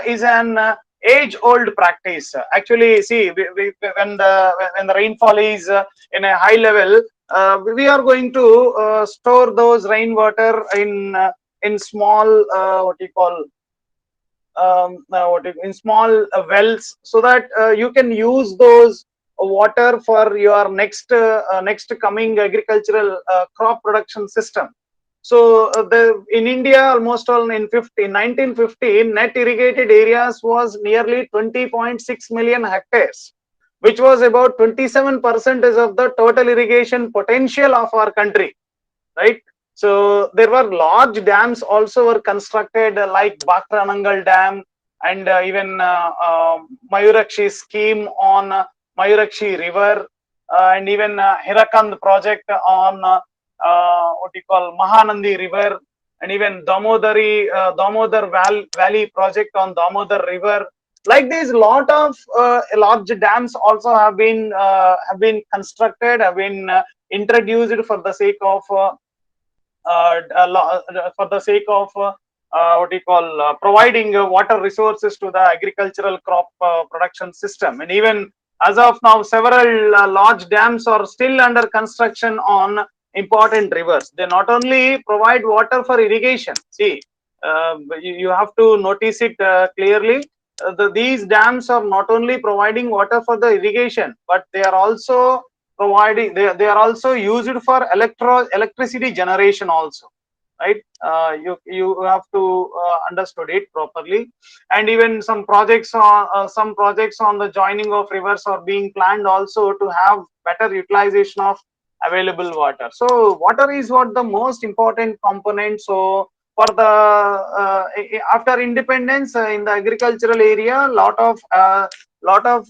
is an age-old practice. Actually, see, when the rainfall is in a high level, we are going to store those rainwater in small what you call in small wells, so that you can use those water for your next coming agricultural crop production system. So in India, almost all in 1950, net irrigated areas was nearly 20.6 million hectares, which was about 27% of the total irrigation potential of our country, right? So there were large dams also were constructed, like Bakranangal Dam, and even Mayurakshi scheme on Mayurakshi River, and even Hirakand project on what you call Mahanandi River, and even Damodar Valley project on Damodar River. Like this, lot of large dams also have been constructed, have been introduced for the sake of what you call providing water resources to the agricultural crop production system. And even as of now, several large dams are still under construction on important rivers. They not only provide water for irrigation. See, you have to notice it clearly. These dams are not only providing water for the irrigation, but they are also providing, they are also used for electricity generation also, right? You have to understood it properly. And even some projects on the joining of rivers are being planned also to have better utilization of available water. So water is what the most important component. So for the after independence, in the agricultural area, lot of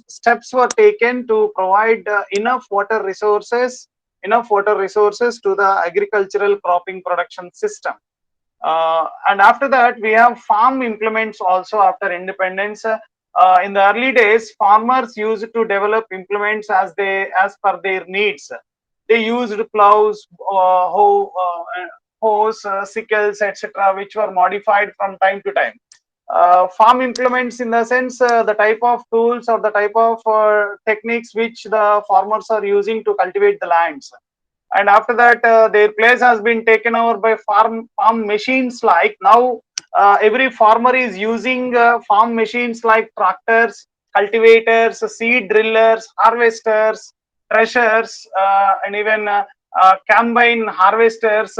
steps were taken to provide enough water resources enough water resources to the agricultural cropping production system. And after that, we have farm implements also after independence. In the early days, farmers used to develop implements as per their needs. They used plows, hoes, sickles, etc., which were modified from time to time. Farm implements, in the sense, the type of tools or the type of techniques which the farmers are using to cultivate the lands. And after that, their place has been taken over by farm machines. Like now, every farmer is using farm machines like tractors, cultivators, seed drillers, harvesters, threshers, and even combine harvesters.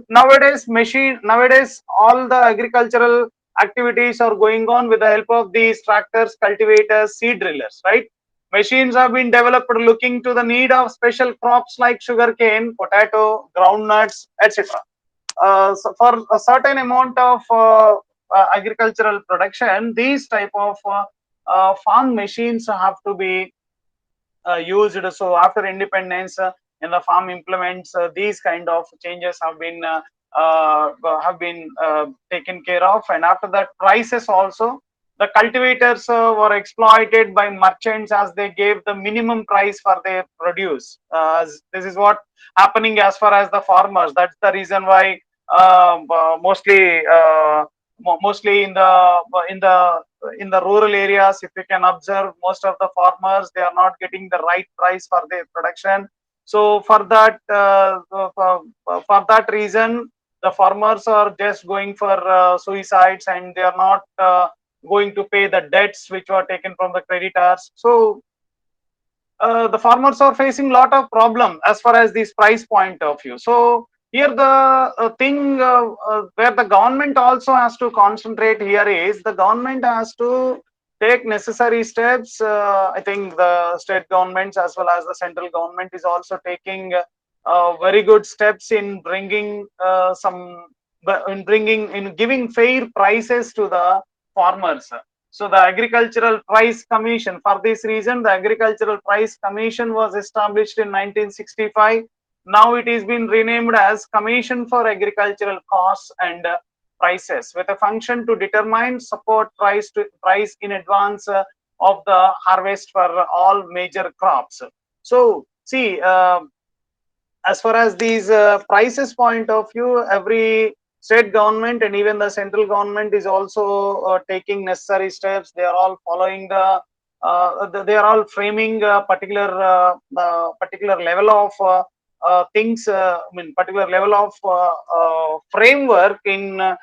Nowadays all the agricultural activities are going on with the help of these tractors, cultivators, seed drillers, right? Machines have been developed looking to the need of special crops like sugarcane, potato, groundnuts, etc. So for a certain amount of agricultural production, these type of farm machines have to be used. So after independence, in the farm implements, these kind of changes have been taken care of. And after that, prices also, the cultivators were exploited by merchants as they gave the minimum price for their produce. This is what happening as far as the farmers. That's the reason why mostly in the rural areas, if you can observe, most of the farmers, they are not getting the right price for their production. So for that reason, the farmers are just going for suicides, and they are not going to pay the debts which were taken from the creditors. So the farmers are facing a lot of problem as far as this price point of view. So here the thing where the government also has to concentrate here is, the government has to take necessary steps. I think the state governments as well as the central government is also taking very good steps in bringing in giving fair prices to the farmers. So the Agricultural Price Commission, for this reason, the Agricultural Price Commission was established in 1965. Now it is been renamed as Commission for Agricultural Costs and Prices, with a function to determine support price in advance of the harvest for all major crops. So see, as far as these prices point of view, every state government and even the central government is also taking necessary steps. They are all following they are all framing a particular level of things. I mean, particular level of framework in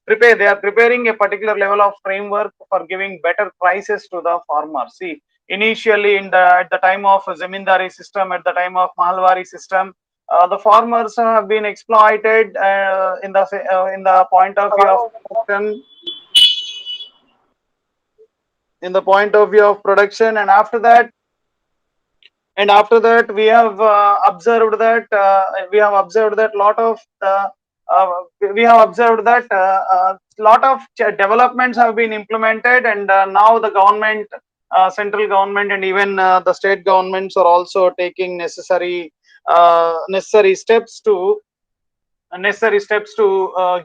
they are preparing a particular level of framework for giving better prices to the farmers. See, initially at the time of zamindari system, at the time of mahalwari system, the farmers have been exploited in the point of view of production, and after that, we have observed that lot of we have observed that lot of developments have been implemented, and now the government, central government, and even the state governments are also taking necessary steps to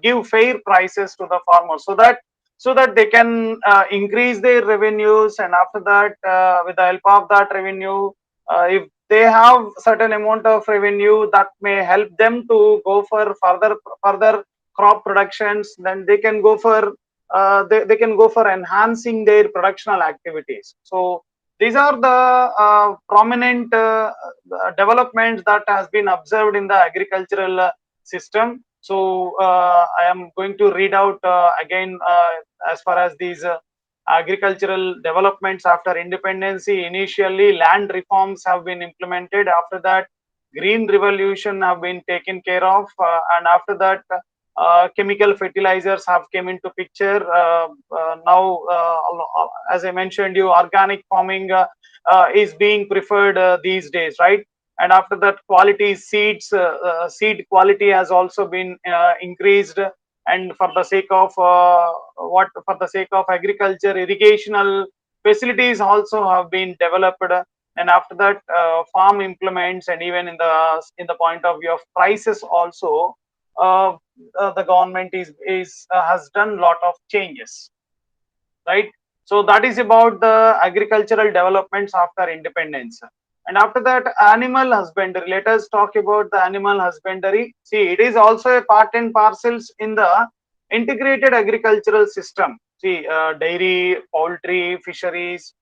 give fair prices to the farmers, so that they can increase their revenues. And after that, with the help of that revenue, if they have certain amount of revenue that may help them to go for further crop productions, then they can go for they can go for enhancing their productional activities. So these are the prominent developments that has been observed in the agricultural system. So I am going to read out again, as far as these agricultural developments after independence. Initially, land reforms have been implemented. After that, green revolution have been taken care of, and after that, chemical fertilizers have came into picture. Now, as I mentioned, organic farming is being preferred these days, right? And after that, quality seeds, seed quality has also been increased. And for the sake of agriculture, irrigational facilities also have been developed. and after that farm implements, and even in the point of view of prices also, uh, the government is has done lot of changes, right? So that is about the agricultural developments after independence. And after that, animal husbandry. Let us talk about the animal husbandry. See, it is also a part and parcels in the integrated agricultural system. See, dairy, poultry, fisheries,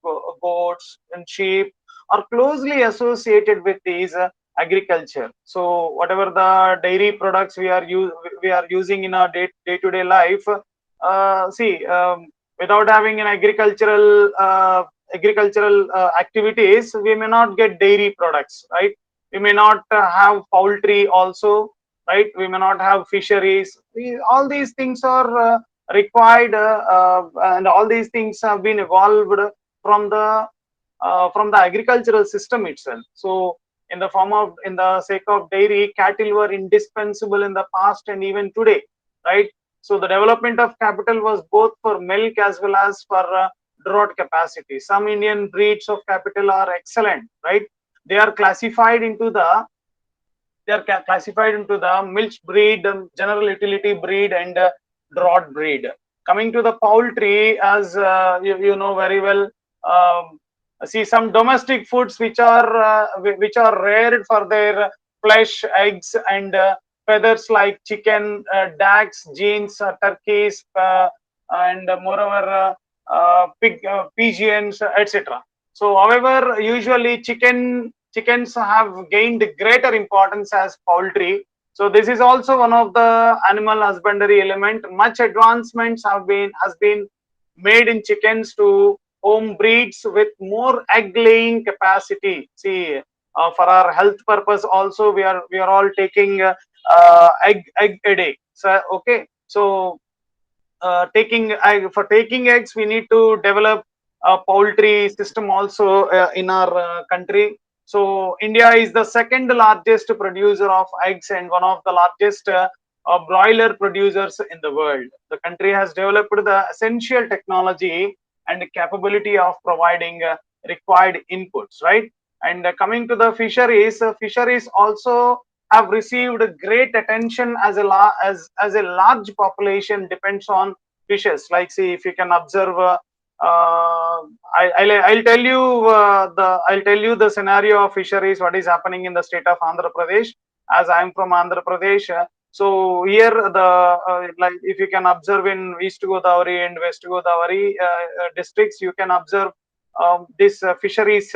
goats, and sheep are closely associated with these agriculture. So whatever the dairy products we are using in our day to day life, see. Without having an agricultural activities, we may not get dairy products, right? We may not have poultry also, right? We may not have fisheries. All these things are required, and all these things have been evolved from the agricultural system itself. So in the sake of dairy, cattle were indispensable in the past and even today, right? So the development of capital was both for milk as well as for drought capacity. Some Indian breeds of capital are excellent, right? They are classified into the classified into the milch breed, general utility breed, and drought breed. Coming to the poultry, as you know very well, see some domestic foods which are reared for their flesh, eggs, and feathers like chicken, ducks, geese, turkeys, and moreover pigeons, etc. So, however, usually chickens have gained greater importance as poultry. So this is also one of the animal husbandry element. Much advancements has been made in chickens to home breeds with more egg laying capacity. See, for our health purpose also we are all taking egg a day. So okay, so for taking eggs, we need to develop a poultry system also in our country. So India is the second largest producer of eggs and one of the largest broiler producers in the world. The country has developed the essential technology and capability of providing required inputs, right? And coming to the fisheries also have received great attention as a large population depends on fishes. Like, see, if you can observe, I'll tell you the scenario of fisheries. What is happening in the state of Andhra Pradesh? As I am from Andhra Pradesh, so here like if you can observe in East Godavari and West Godavari districts, you can observe this fisheries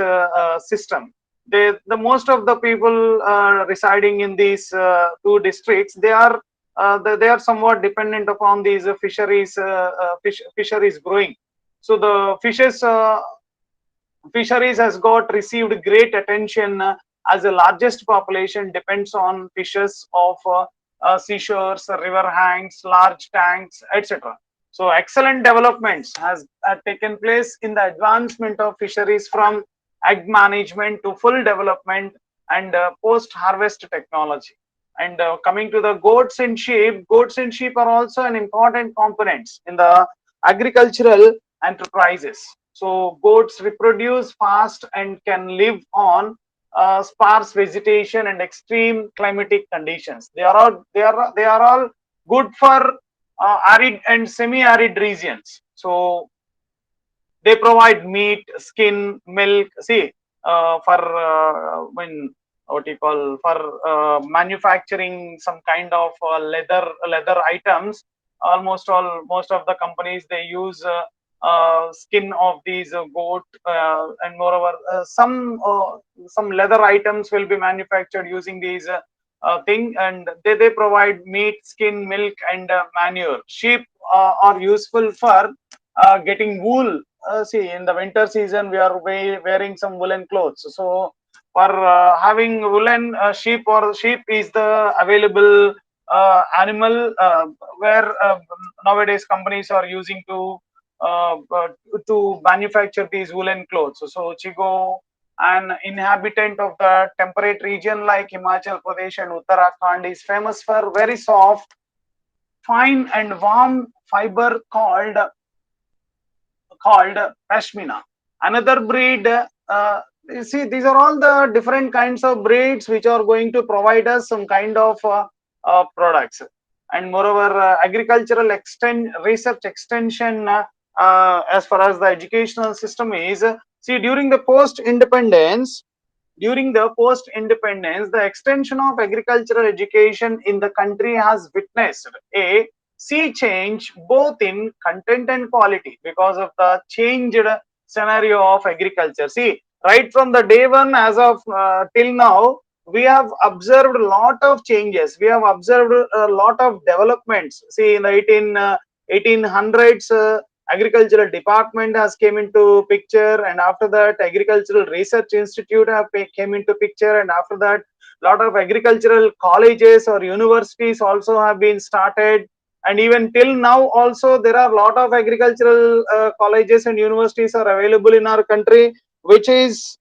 system. The most of the people residing in these two districts, they are somewhat dependent upon these fisheries growing. So the fisheries has got received great attention as the largest population depends on fishes of seashores, river hanks, large tanks, etc. So excellent developments has taken place in the advancement of fisheries from egg management to full development and post-harvest technology. And coming to the goats and sheep are also an important components in the agricultural enterprises. So goats reproduce fast and can live on sparse vegetation and extreme climatic conditions. They are all good for arid and semi-arid regions. So they provide meat, skin, milk. See, for when what you call for manufacturing some kind of leather items. Most of the companies they use skin of these goat, and moreover some leather items will be manufactured using these thing, and they provide meat, skin, milk, and manure. Sheep are useful for getting wool. See, in the winter season, we are wearing some woolen clothes. So, for having woolen sheep is the available animal where nowadays companies are using to manufacture these woolen clothes. So, Chigo, an inhabitant of the temperate region like Himachal Pradesh and Uttarakhand, is famous for very soft, fine, and warm fiber called pashmina. Another breed You see, these are all the different kinds of breeds which are going to provide us some kind of products. And moreover, agricultural research extension, as far as the educational system is, see, during the post independence, the extension of agricultural education in the country has witnessed a sea change both in content and quality because of the changed scenario of agriculture. See, right from the day one as of till now, we have observed a lot of changes. We have observed a lot of developments. See, in the 1800s, agricultural department has came into picture, and after that agricultural research institute came into picture, and after that lot of agricultural colleges or universities also have been started, and even till now also there are a lot of agricultural colleges and universities are available in our country, which is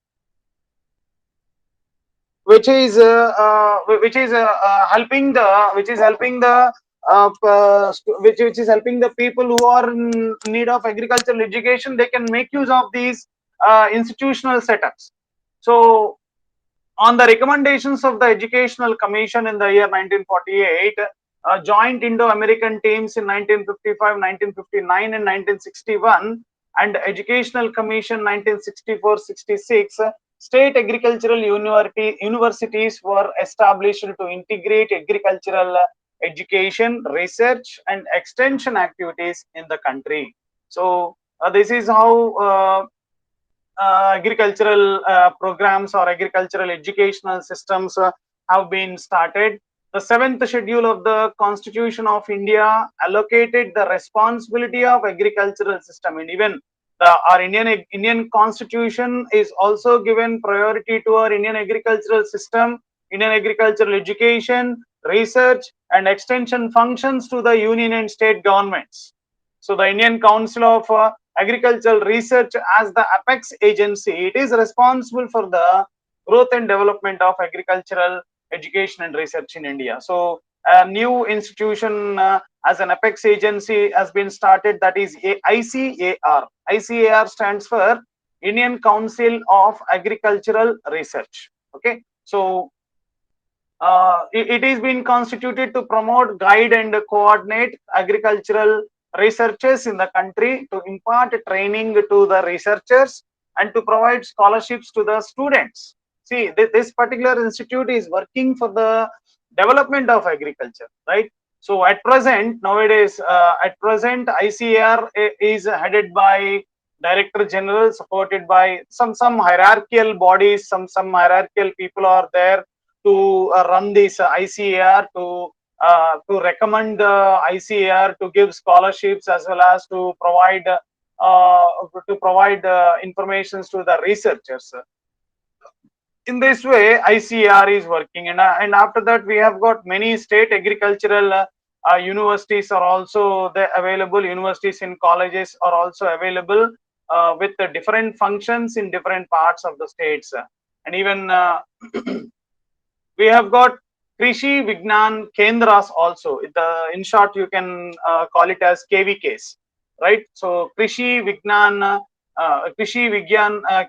helping which is helping the people who are in need of agricultural education. They can make use of these institutional setups. So on the recommendations of the Educational Commission in the year 1948, joint Indo-American teams in 1955, 1959 and 1961, and Educational Commission 1964-66, state agricultural universities were established to integrate agricultural education, research and extension activities in the country. So this is how agricultural programs or agricultural educational systems have been started. The seventh schedule of the Constitution of India allocated the responsibility of agricultural system, and even our Indian Constitution is also given priority to our Indian agricultural system, Indian agricultural education, research and extension functions to the union and state governments. So the Indian Council of Agricultural Research, as the apex agency, it is responsible for the growth and development of agricultural education and research in India. So a new institution as an apex agency has been started, that is ICAR. ICAR stands for Indian Council of Agricultural Research. Okay, so it is been constituted to promote, guide and coordinate agricultural researchers in the country, to impart training to the researchers and to provide scholarships to the students. See, this particular institute is working for the development of agriculture, right? So at present, nowadays, ICAR is headed by Director General, supported by some hierarchical bodies, some hierarchical people are there to run this ICAR, to recommend the ICAR, to give scholarships as well as to provide informations to the researchers. In this way, ICAR is working, and after that we have got many state agricultural universities are also available. Universities and colleges are also available with the different functions in different parts of the states, and even we have got Krishi Vignan Kendras also. In short, you can call it as KVKs, right? So Krishi Vignan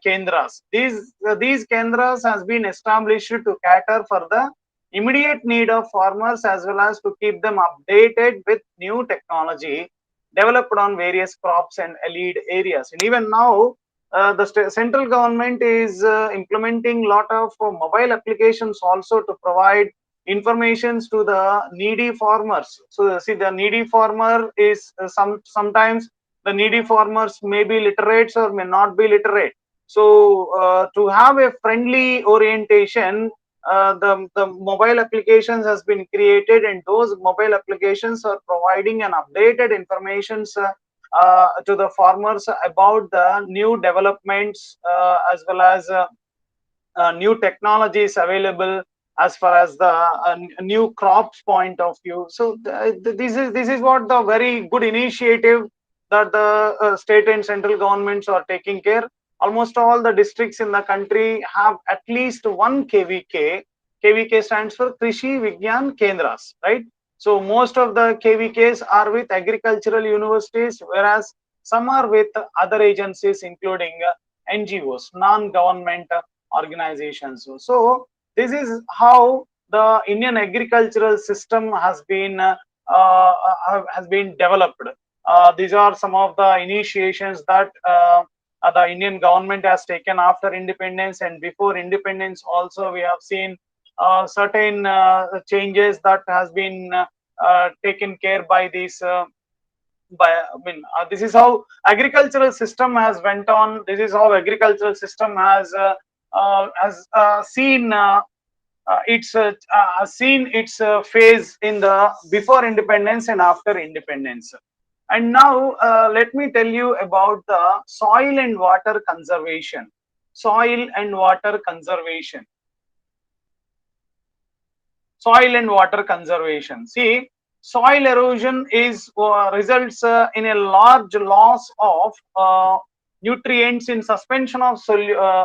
Kendras. These Kendras has been established to cater for the immediate need of farmers as well as to keep them updated with new technology developed on various crops and allied areas. And even now, the central government is implementing a lot of mobile applications also to provide informations to the needy farmers. So see, the needy farmer is sometimes the needy farmers may be literate or may not be literate. So to have a friendly orientation, the mobile applications has been created, and those mobile applications are providing an updated information to the farmers about the new developments as well as new technologies available as far as the new crops point of view. So this is what the very good initiative that the state and central governments are taking care. Almost all the districts in the country have at least one KVK. KVK stands for Krishi Vigyan Kendras, right? So most of the KVKs are with agricultural universities, whereas some are with other agencies, including NGOs, non-government organizations. So this is how the Indian agricultural system has been developed. These are some of the initiations that the Indian government has taken after independence, and before independence also we have seen certain changes that has been taken care by these this is how agricultural system has went on. This is how agricultural system has seen its phase in the before independence and after independence. And now let me tell you about the soil and water conservation. Soil and water conservation. Soil and water conservation. See, soil erosion is results in a large loss of nutrients in suspension of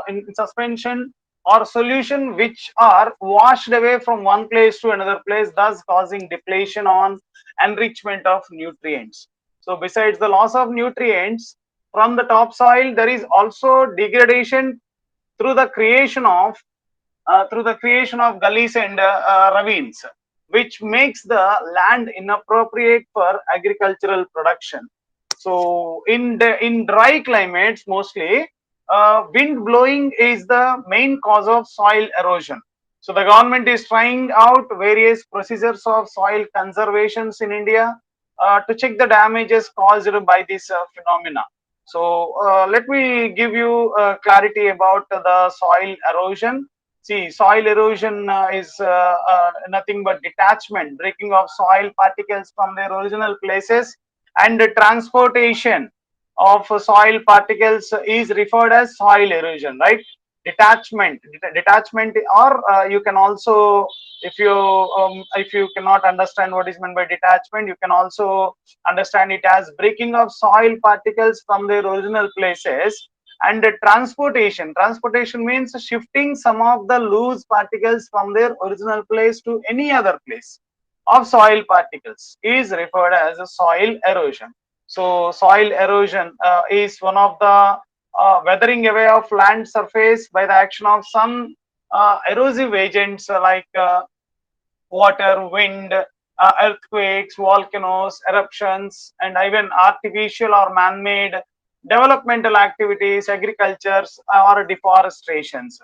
in suspension or solution, which are washed away from one place to another place, thus causing depletion on enrichment of nutrients. So besides the loss of nutrients from the topsoil, there is also degradation through the creation of gullies and ravines, which makes the land inappropriate for agricultural production. So in dry climates, mostly wind blowing is the main cause of soil erosion. So the government is trying out various procedures of soil conservations in India to check the damages caused by this phenomena. So let me give you clarity about the soil erosion. See, soil erosion is nothing but detachment, breaking of soil particles from their original places, and the transportation of soil particles is referred as soil erosion, right? Detachment, or you can also, if you cannot understand what is meant by detachment, you can also understand it as breaking of soil particles from their original places. And transportation means shifting some of the loose particles from their original place to any other place of soil particles is referred as a soil erosion. So soil erosion is one of the weathering away of land surface by the action of some erosive agents like water, wind, earthquakes, volcanoes, eruptions, and even artificial or man-made developmental activities, agricultures, or deforestations.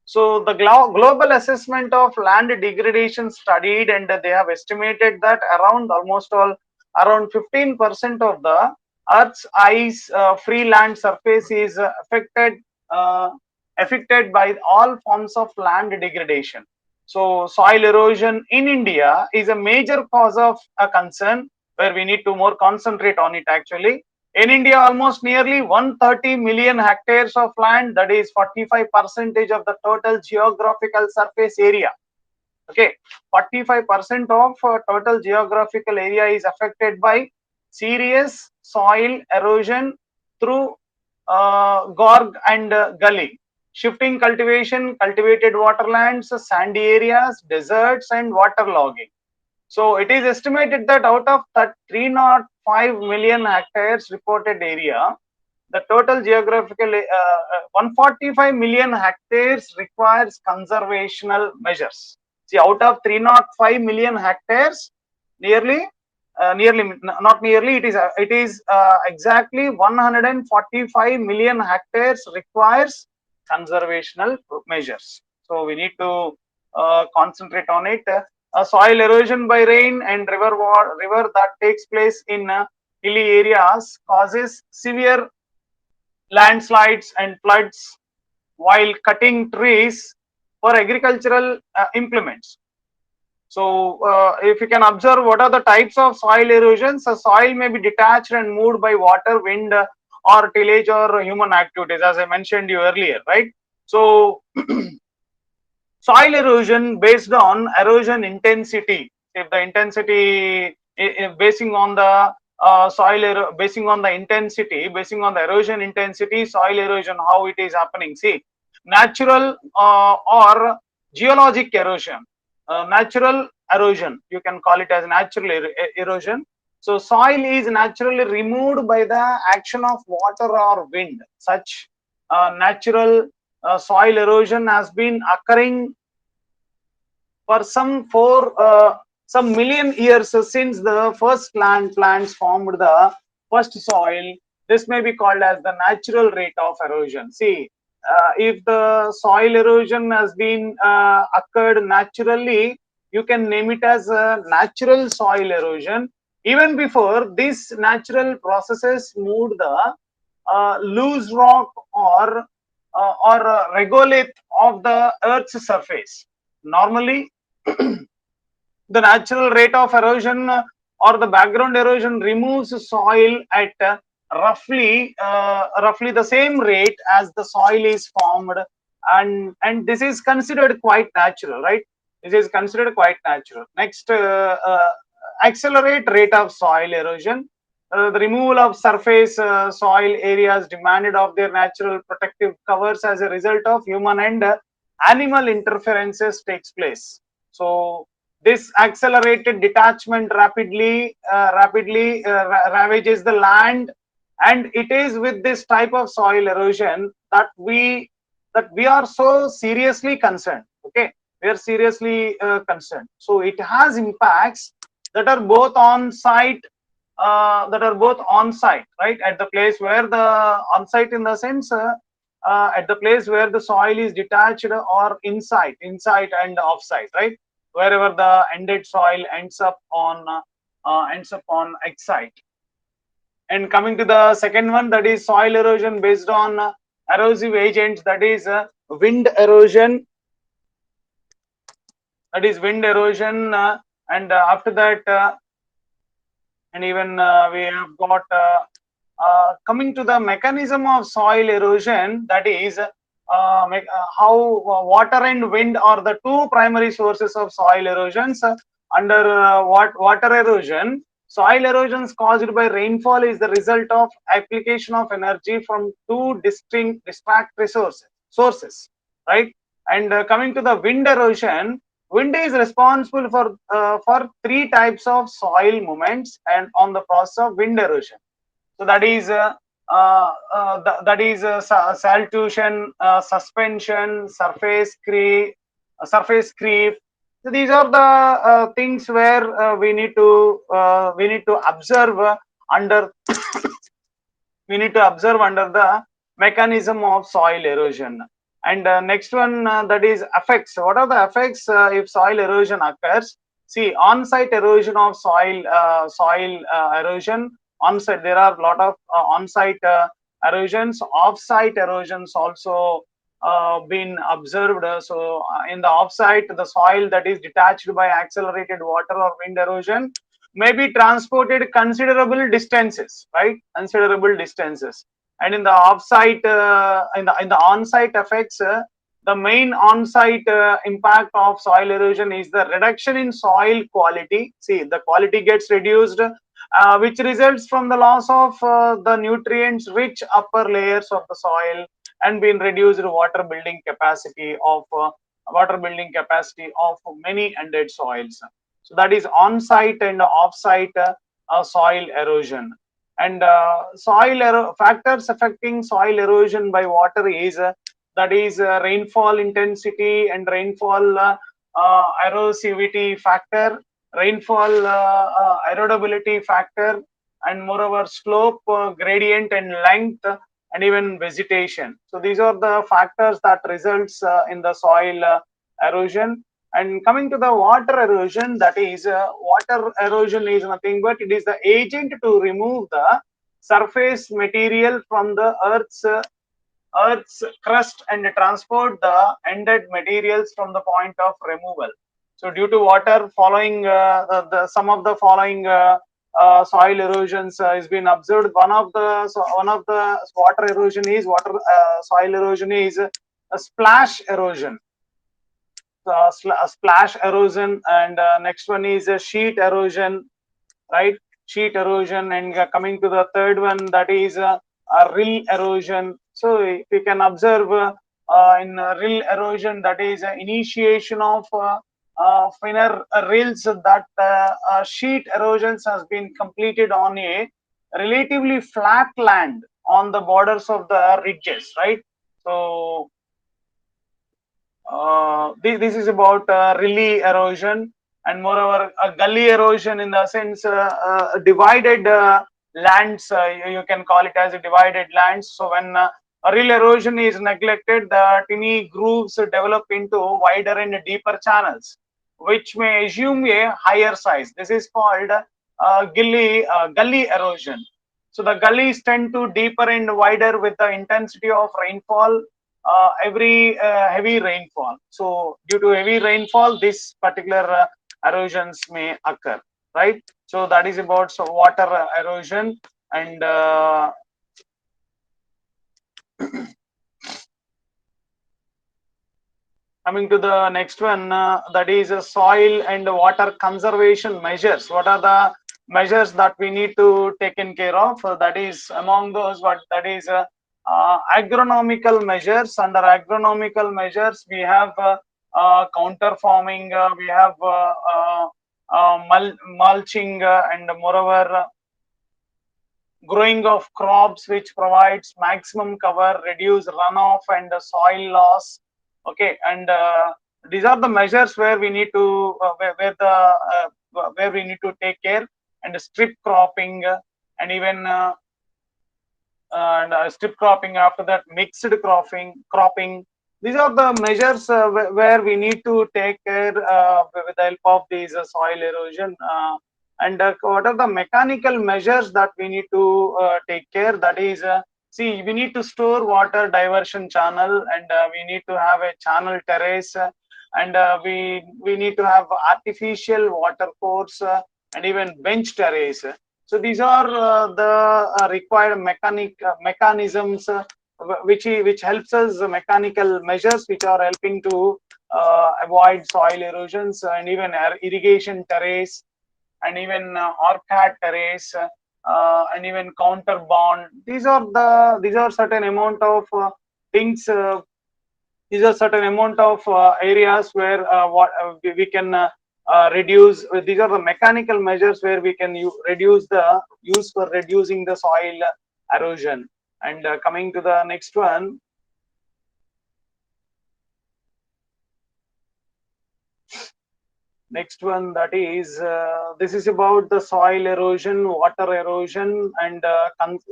So the global assessment of land degradation studied, and they have estimated that around 15% of the Earth's ice free land surface is uh, affected by all forms of land degradation. So soil erosion in India is a major cause of a concern where we need to more concentrate on it actually. In India, almost nearly 130 million hectares of land, that is 45% of the total geographical surface area. Okay, 45% of total geographical area is affected by serious soil erosion through gorge and gully. Shifting cultivation, cultivated waterlands, sandy areas, deserts, and waterlogging. So it is estimated that out of that 305 million hectares reported area, the total geographical 145 million hectares requires conservational measures. See, out of 305 million hectares, nearly, not nearly, it is exactly 145 million hectares requires conservational measures. So we need to concentrate on it. Soil erosion by rain and river that takes place in hilly areas causes severe landslides and floods while cutting trees for agricultural implements. So if you can observe what are the types of soil erosions, the soil may be detached and moved by water, wind, or tillage or human activities, as I mentioned you earlier, right? So soil erosion based on erosion intensity. If the intensity basing on the basing on the intensity, basing on the erosion intensity, soil erosion, how it is happening. See, natural or geologic erosion. Natural erosion, you can call it as natural erosion. So soil is naturally removed by the action of water or wind. Such natural soil erosion has been occurring for some million years since the first plants formed the first soil. This may be called as the natural rate of erosion. See, if the soil erosion has been occurred naturally, you can name it as a natural soil erosion. Even before these natural processes moved the loose rock or regolith of the Earth's surface. Normally, the natural rate of erosion or the background erosion removes soil at roughly the same rate as the soil is formed, and this is considered quite natural, right? This is considered quite natural. Next, accelerate rate of soil erosion. The removal of surface soil areas demanded of their natural protective covers as a result of human and animal interferences takes place. So this accelerated detachment rapidly ravages the land, and it is with this type of soil erosion that we are so seriously concerned. Okay, we are seriously concerned. So it has impacts that are both on site, right, at the place where the on site in the sense. At the place where the soil is detached, or inside and offsite, right, wherever the ended soil ends up on excite. And coming to the second one, that is soil erosion based on erosive agents, that is wind erosion. And after that, and even we have got coming to the mechanism of soil erosion, that is how water and wind are the two primary sources of soil erosions. Under water erosion, soil erosions caused by rainfall is the result of application of energy from two distinct sources, right? And coming to the wind erosion, wind is responsible for three types of soil movements and on the process of wind erosion. So that is saltuation, suspension, surface creep. So these are the things where we need to observe under the mechanism of soil erosion. And next one, that is effects. What are the effects if soil erosion occurs? See, on-site erosion of soil erosion. On-site, there are a lot of on-site erosions. Off-site erosions also been observed. So in the off-site, the soil that is detached by accelerated water or wind erosion may be transported considerable distances, right? Considerable distances. And in the off-site, in the on-site effects, the main on-site impact of soil erosion is the reduction in soil quality. See, the quality gets reduced, which results from the loss of the nutrients rich upper layers of the soil, and being reduced water building capacity of many ended soils. So that is on-site and off-site soil erosion. And factors affecting soil erosion by water is that is rainfall intensity and rainfall erosivity factor, rainfall erodibility factor, and moreover slope gradient and length, and even vegetation. So these are the factors that results in the soil erosion. And coming to the water erosion, that is water erosion is nothing but it is the agent to remove the surface material from the earth's crust and transport the ended materials from the point of removal. So due to water, following some of the following soil erosions has been observed. One of the water erosion is soil erosion is a splash erosion. Splash erosion, and next one is a sheet erosion, right? Sheet erosion. And coming to the third one, that is a rill erosion. So if you can observe in rill erosion, that is initiation of finer rills, that sheet erosions has been completed on a relatively flat land on the borders of the ridges, right? So this is about rilly erosion, and moreover gully erosion, in the sense divided lands, you can call it as a divided lands. So when rill erosion is neglected, the tiny grooves develop into wider and deeper channels, which may assume a higher size. This is called gully erosion. So the gullies tend to deeper and wider with the intensity of rainfall, every heavy rainfall. So due to heavy rainfall, this particular erosions may occur, right? So that is about water erosion. And coming to the next one, that is soil and water conservation measures. What are the measures that we need to take in care of? That is among those, what that is agronomical measures. Under agronomical measures, we have counter farming, we have mulching, and moreover growing of crops which provides maximum cover, reduce runoff and soil loss. Okay, and these are the measures where we need to where we need to take care. And strip cropping, and even and strip cropping, after that mixed cropping. These are the measures where we need to take care with the help of these soil erosion. And what are the mechanical measures that we need to take care? That is, see, we need to store water diversion channel, and we need to have a channel terrace, and we need to have artificial water course, and even bench terrace. So these are the required mechanisms which helps us, mechanical measures which are helping to avoid soil erosions, and even irrigation terrace, and even orchard terrace, and even counter bond. These are certain amount of things. These are certain amount of areas where what we can reduce. These are the mechanical measures where we can reduce the use for reducing the soil erosion. And coming to the next one, that is this is about the soil erosion, water erosion, and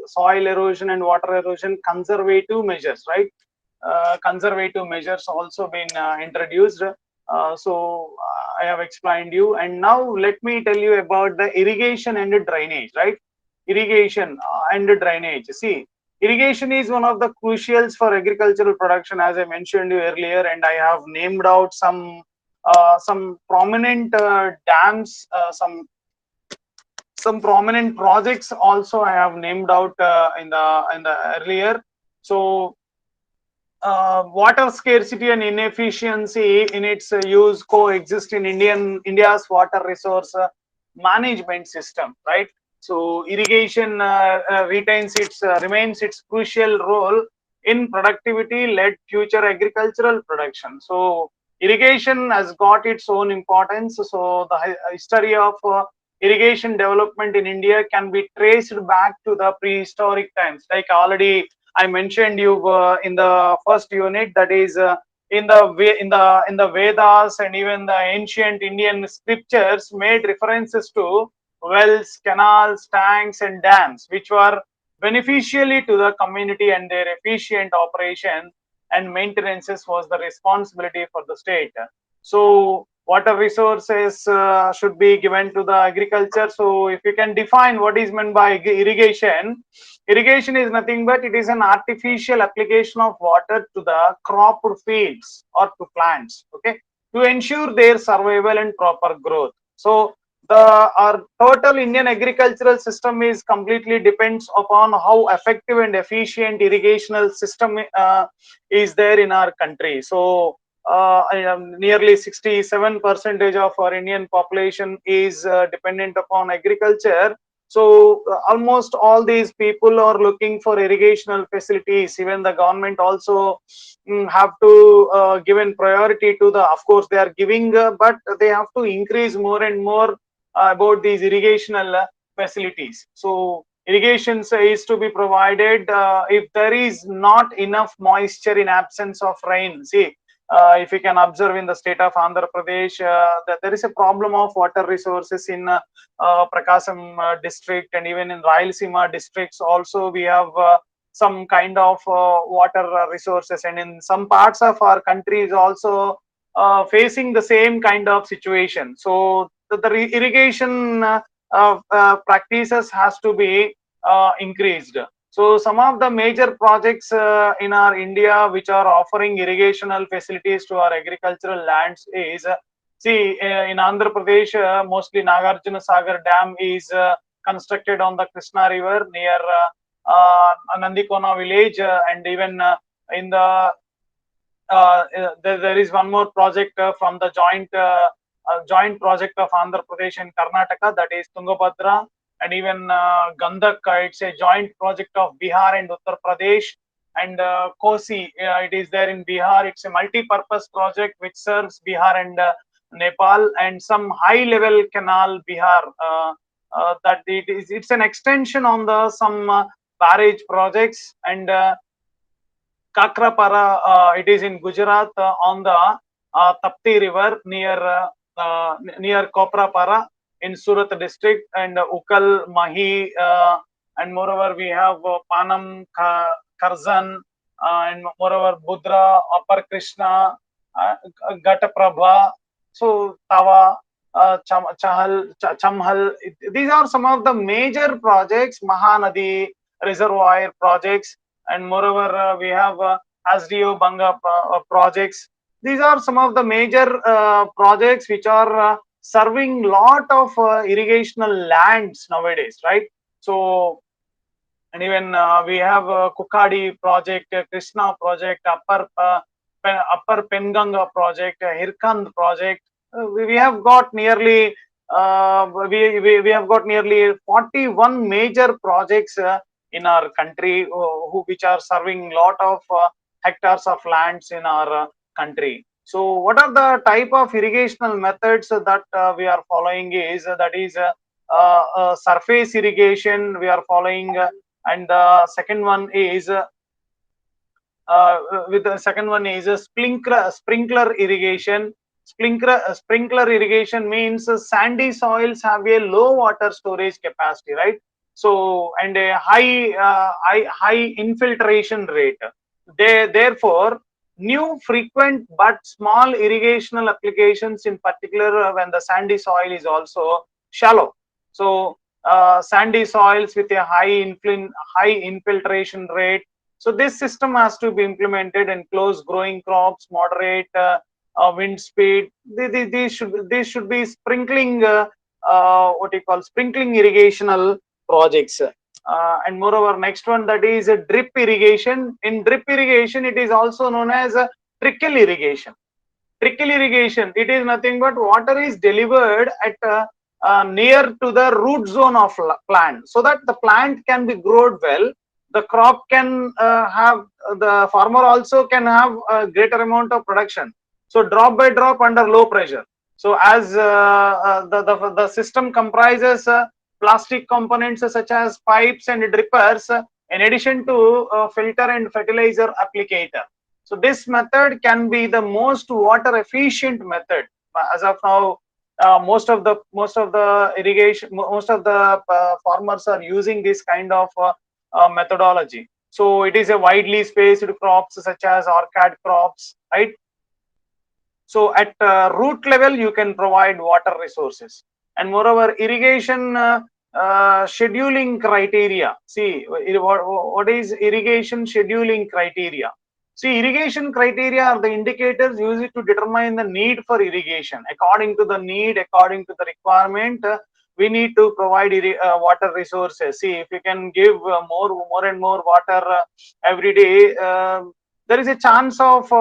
soil erosion and water erosion conservative measures, right? Conservative measures also been introduced. So I have explained you, and now let me tell you about the irrigation and drainage, right? Irrigation and drainage. See, irrigation is one of the crucials for agricultural production, as I mentioned you earlier, and I have named out some prominent dams, some prominent projects also I have named out in the earlier. So water scarcity and inefficiency in its use coexist in India's water resource management system, right? So irrigation remains its crucial role in productivity-led future agricultural production. So irrigation has got its own importance. So the history of irrigation development in India can be traced back to the prehistoric times, like already I mentioned you in the first unit, that is in the Vedas and even the ancient Indian scriptures made references to wells, canals, tanks, and dams, which were beneficially to the community, and their efficient operation and maintenances was the responsibility for the state. So water resources should be given to the agriculture. So if you can define what is meant by irrigation, irrigation is nothing but it is an artificial application of water to the crop fields or to plants, okay, to ensure their survival and proper growth. So our total Indian agricultural system is completely depends upon how effective and efficient irrigational system is there in our country. So nearly 67% of our Indian population is dependent upon agriculture. So almost all these people are looking for irrigational facilities. Even the government also have to given priority to the, of course they are giving, but they have to increase more and more about these irrigational facilities. So irrigation is to be provided if there is not enough moisture in absence of rain. See, if you can observe in the state of Andhra Pradesh, that there is a problem of water resources in Prakasam district, and even in Rayalaseema districts also we have some kind of water resources, and in some parts of our country is also facing the same kind of situation. So the irrigation practices has to be increased. So some of the major projects in our India which are offering irrigational facilities to our agricultural lands is, see, in Andhra Pradesh, mostly Nagarjuna Sagar Dam is constructed on the Krishna River near Nandikona village, and even in the there is one more project from the joint project of Andhra Pradesh and Karnataka, that is Tungabhadra, and even Gandak. It's a joint project of Bihar and Uttar Pradesh, and Kosi. It is there in Bihar. It's a multi-purpose project which serves Bihar and Nepal, and some high-level canal Bihar. That it's an extension on the some barrage projects, and Kakrapara, it is in Gujarat on the Tapti River near Koprapara in Surat district, and Ukal, Mahi, and moreover we have Panam, Karzan, and moreover Budra, Upper Krishna, Gataprabha, so Tawa, Chamhal. These are some of the major projects, Mahanadi reservoir projects, and moreover we have Asdio Banga projects. These are some of the major projects which are serving lot of irrigational lands nowadays, right? So, and even we have Kukadi project, Krishna project, Upper Penganga project, Hirkand project. We have got nearly we have got nearly 41 major projects in our country which are serving lot of hectares of lands in our country. So what are the type of irrigational methods that we are following is that is surface irrigation we are following, and the second one is with the second one is a sprinkler irrigation. Sprinkler irrigation means sandy soils have a low water storage capacity, right? So, and a high infiltration rate. Therefore, new frequent but small irrigational applications, in particular when the sandy soil is also shallow. So sandy soils with a high infiltration rate. So this system has to be implemented, and close growing crops, moderate wind speed. These should be sprinkling what you call sprinkling irrigational projects. And moreover, next one, that is a drip irrigation. In drip irrigation, it is also known as a trickle irrigation. Trickle irrigation, it is nothing but water is delivered at near to the root zone of plant, so that the plant can be grown well. The crop can have, the farmer also can have a greater amount of production. So drop by drop under low pressure. So as the system comprises plastic components such as pipes and drippers, in addition to filter and fertilizer applicator. So this method can be the most water efficient method. As of now, most of the irrigation, most of the farmers are using this kind of methodology. So it is a widely spaced crops such as orchard crops, right? So at root level, you can provide water resources, and moreover, irrigation scheduling criteria. See, what is irrigation scheduling criteria? See, irrigation criteria are the indicators used to determine the need for irrigation. According to the need, according to the requirement, we need to provide water resources. See, if you can give more and more water every day, there is a chance of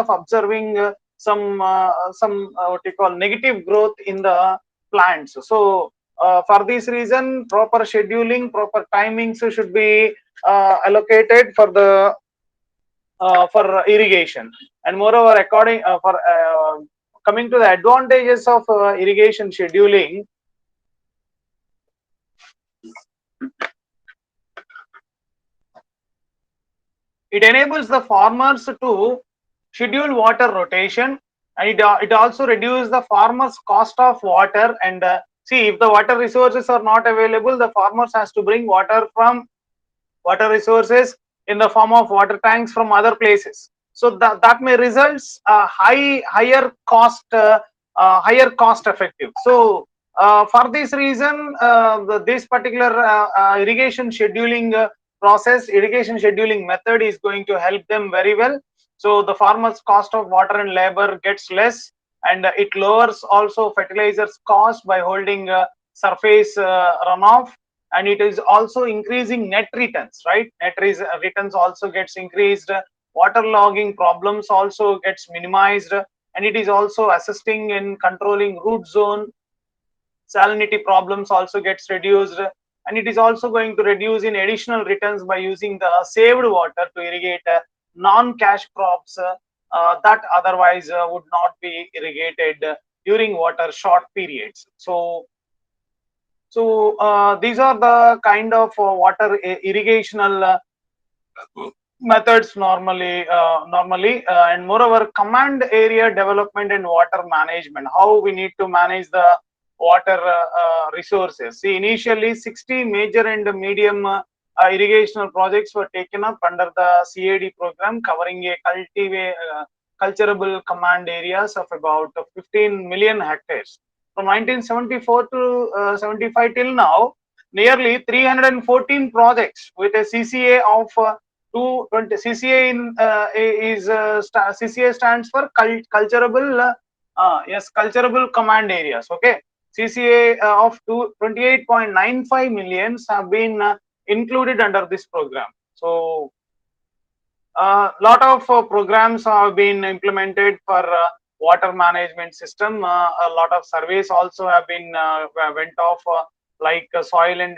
observing some what you call negative growth in the plants. So for this reason, proper scheduling, proper timings should be allocated for the for irrigation. And moreover, according for coming to the advantages of irrigation scheduling, It enables the farmers to schedule water rotation, and it also reduces the farmers cost of water. And see, if the water resources are not available, the farmers has to bring water from water resources in the form of water tanks from other places. So that may results higher cost effective. So for this reason, this particular irrigation scheduling irrigation scheduling method is going to help them very well. So the farmers cost of water and labor gets less, and it lowers also fertilizers cost by holding surface runoff, and it is also increasing net returns, right? Returns also gets increased, water logging problems also gets minimized, and it is also assisting in controlling root zone salinity problems also gets reduced, and it is also going to reduce in additional returns by using the saved water to irrigate non-cash crops that otherwise would not be irrigated during water short periods. So these are the kind of water irrigational methods normally, and moreover, command area development and water management. How we need to manage the water resources. See, initially 60 major and medium irrigational projects were taken up under the CAD program, covering a cultivable command areas of about 15 million hectares. From 1974 to 75 till now, nearly 314 projects with a CCA of 220. CCA CCA stands for culturable command areas. Okay, CCA of 28.95 millions have been included under this program. So a lot of programs have been implemented for water management system. A lot of surveys also have been went off, like soil and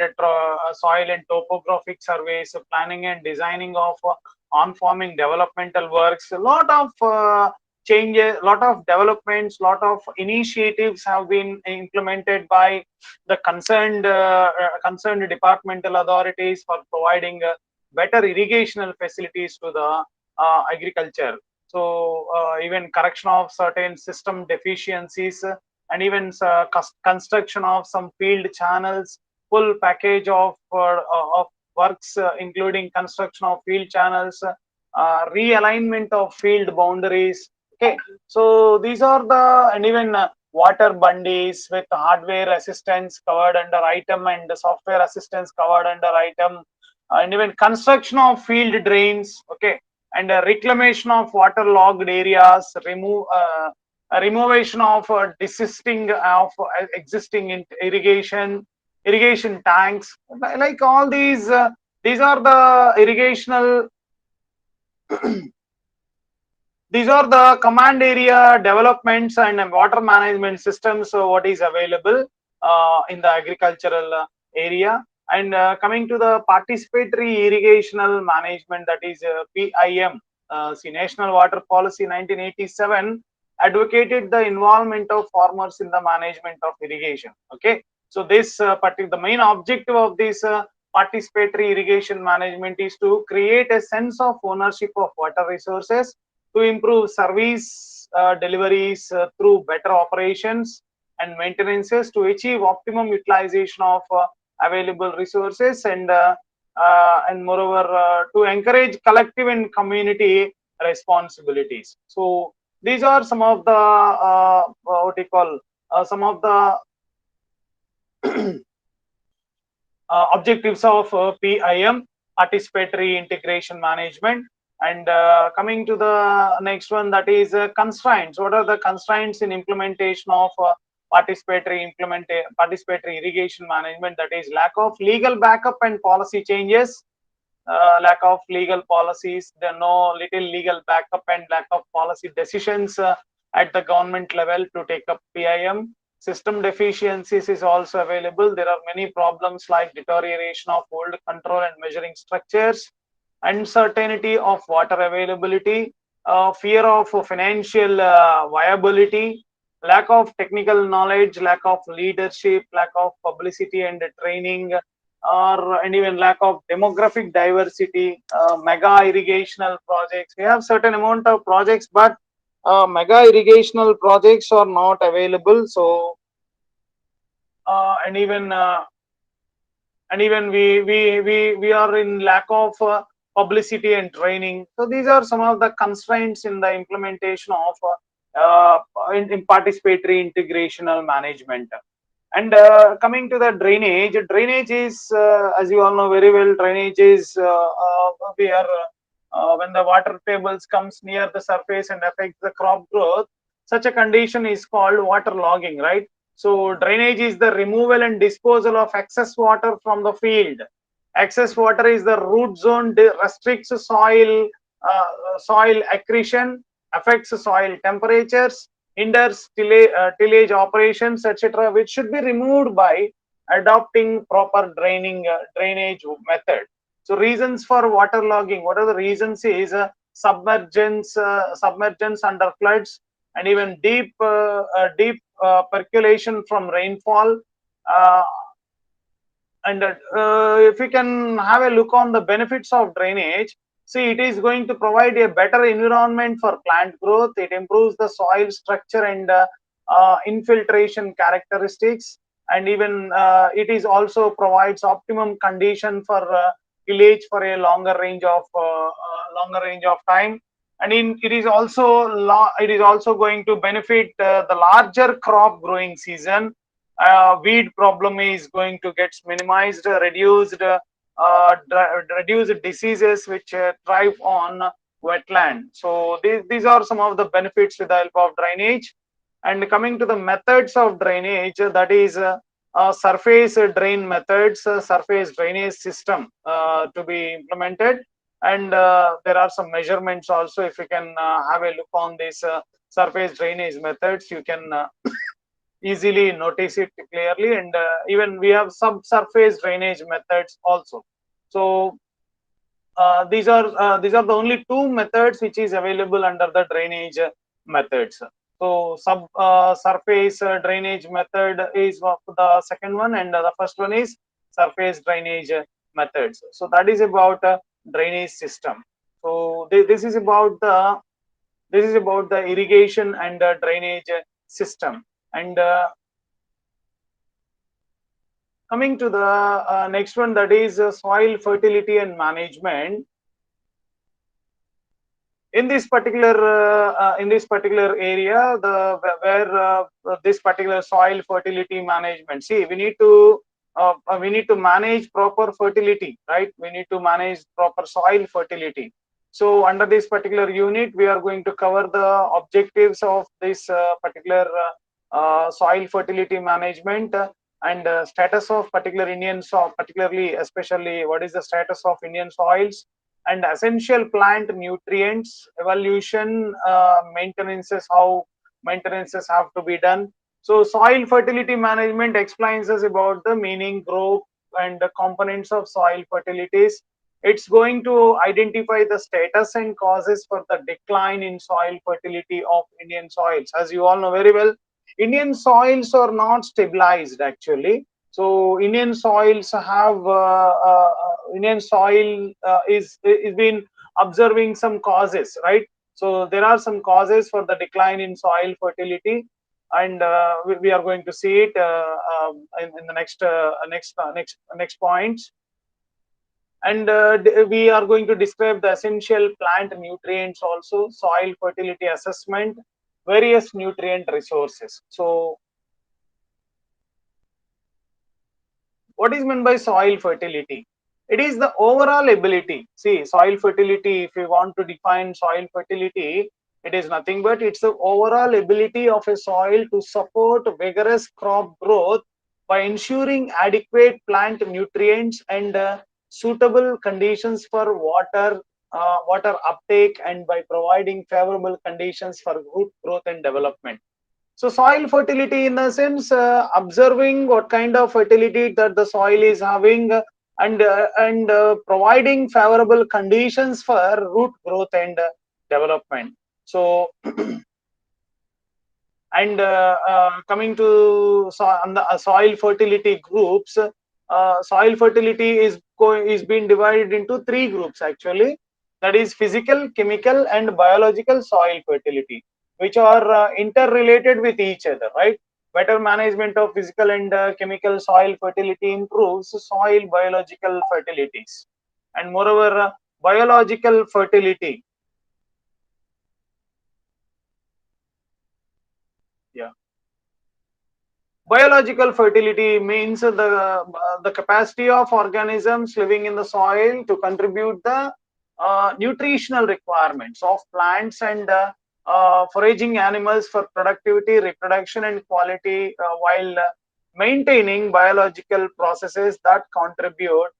topographic surveys, planning and designing of on-farming developmental works. A lot of changes, lot of developments, lot of initiatives have been implemented by the concerned departmental authorities for providing better irrigational facilities to the agriculture. So even correction of certain system deficiencies, and even construction of some field channels, full package of works, including construction of field channels, realignment of field boundaries. Okay, so these are the, and even water bundies with hardware assistance covered under item and software assistance covered under item, and even construction of field drains. Okay, and reclamation of water logged areas, removation of desisting of existing irrigation tanks. Like all these are the irrigational these are the command area developments and water management systems, what is available in the agricultural area. And coming to the participatory irrigational management, that is PIM. See, National Water Policy 1987 advocated the involvement of farmers in the management of irrigation. Okay, so this the main objective of this participatory irrigation management is to create a sense of ownership of water resources, to improve service deliveries through better operations and maintenances, to achieve optimum utilization of available resources, and moreover to encourage collective and community responsibilities. So these are some of the what you call some of the objectives of PIM, participatory integration management. And coming to the next one, that is constraints. What are the constraints in implementation of participatory irrigation management? That is lack of legal backup and policy changes, lack of legal policies. There are no little legal backup and lack of policy decisions at the government level to take up PIM. System deficiencies is also available. There are many problems like deterioration of old control and measuring structures, uncertainty of water availability, fear of financial viability, lack of technical knowledge, lack of leadership, lack of publicity and training, or and even lack of demographic diversity, mega irrigational projects. We have certain amount of projects, but mega irrigational projects are not available. So and even we are in lack of publicity and training. So these are some of the constraints in the implementation of in participatory integrational management. And coming to the drainage, drainage is, as you all know very well, drainage is we are when the water tables comes near the surface and affects the crop growth, such a condition is called water logging, right? So drainage is the removal and disposal of excess water from the field. Excess water is the root zone, restricts soil accretion, affects soil temperatures, hinders tillage operations, etc., which should be removed by adopting proper drainage method. So reasons for water logging, what are the reasons is submergence under floods, and even deep percolation from rainfall. Uh, and if we can have a look on the benefits of drainage, see, it is going to provide a better environment for plant growth. It improves the soil structure and infiltration characteristics, and even it is also provides optimum condition for tillage for a longer range of time. And it is also going to benefit the larger crop growing season. Weed problem is going to get minimized, reduced diseases which thrive on wetland. So these are some of the benefits with the help of drainage. And coming to the methods of drainage, that is surface drain methods, surface drainage system to be implemented. And there are some measurements also. If you can have a look on this surface drainage methods, you can easily notice it clearly. And even we have subsurface drainage methods also. So these are the only two methods which is available under the drainage methods. So surface drainage method is the second one, and the first one is surface drainage methods. So that is about drainage system. So this is about the irrigation and drainage system. And coming to the next one, that is soil fertility and management. In this particular area, where this particular soil fertility management, see, we need to manage proper fertility, right? We need to manage proper soil fertility. So under this particular unit, we are going to cover the objectives of this particular soil fertility management, and status of particular Indian soil, particularly, especially, what is the status of Indian soils, and essential plant nutrients evaluation, maintenances, how maintenances have to be done. So soil fertility management explains us about the meaning, growth, and the components of soil fertilities. It's going to identify the status and causes for the decline in soil fertility of Indian soils. As you all know very well, Indian soils are not stabilized actually. So Indian soils have Indian soil is been observing some causes, right? So there are some causes for the decline in soil fertility, and we are going to see it in the next points. And we are going to describe the essential plant nutrients also, soil fertility assessment, various nutrient resources. So what is meant by soil fertility? It is the overall ability. See, soil fertility, if you want to define soil fertility, it is nothing but it's the overall ability of a soil to support vigorous crop growth by ensuring adequate plant nutrients and suitable conditions for water uptake, and by providing favorable conditions for root growth and development. So soil fertility, in the sense, observing what kind of fertility that the soil is having, and providing favorable conditions for root growth and development. So, and coming to on the soil fertility groups, soil fertility is being divided into three groups actually. That is physical, chemical, and biological soil fertility, which are interrelated with each other, right? Better management of physical and chemical soil fertility improves soil biological fertilities, and moreover, biological fertility. Yeah. Biological fertility means the capacity of organisms living in the soil to contribute the nutritional requirements of plants and foraging animals for productivity, reproduction, and quality, while maintaining biological processes that contribute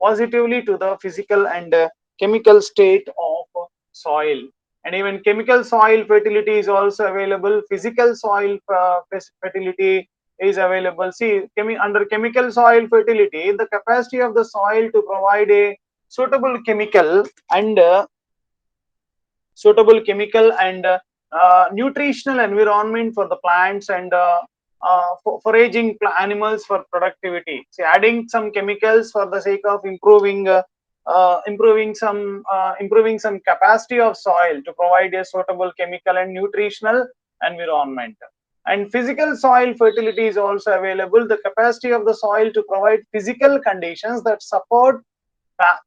positively to the physical and chemical state of soil. And even chemical soil fertility is also available. Physical soil fertility is available. See, under chemical soil fertility, the capacity of the soil to provide a suitable chemical and nutritional environment for the plants and foraging animals for productivity. See, adding some chemicals for the sake of improving some capacity of soil to provide a suitable chemical and nutritional environment. And physical soil fertility is also available. The capacity of the soil to provide physical conditions that support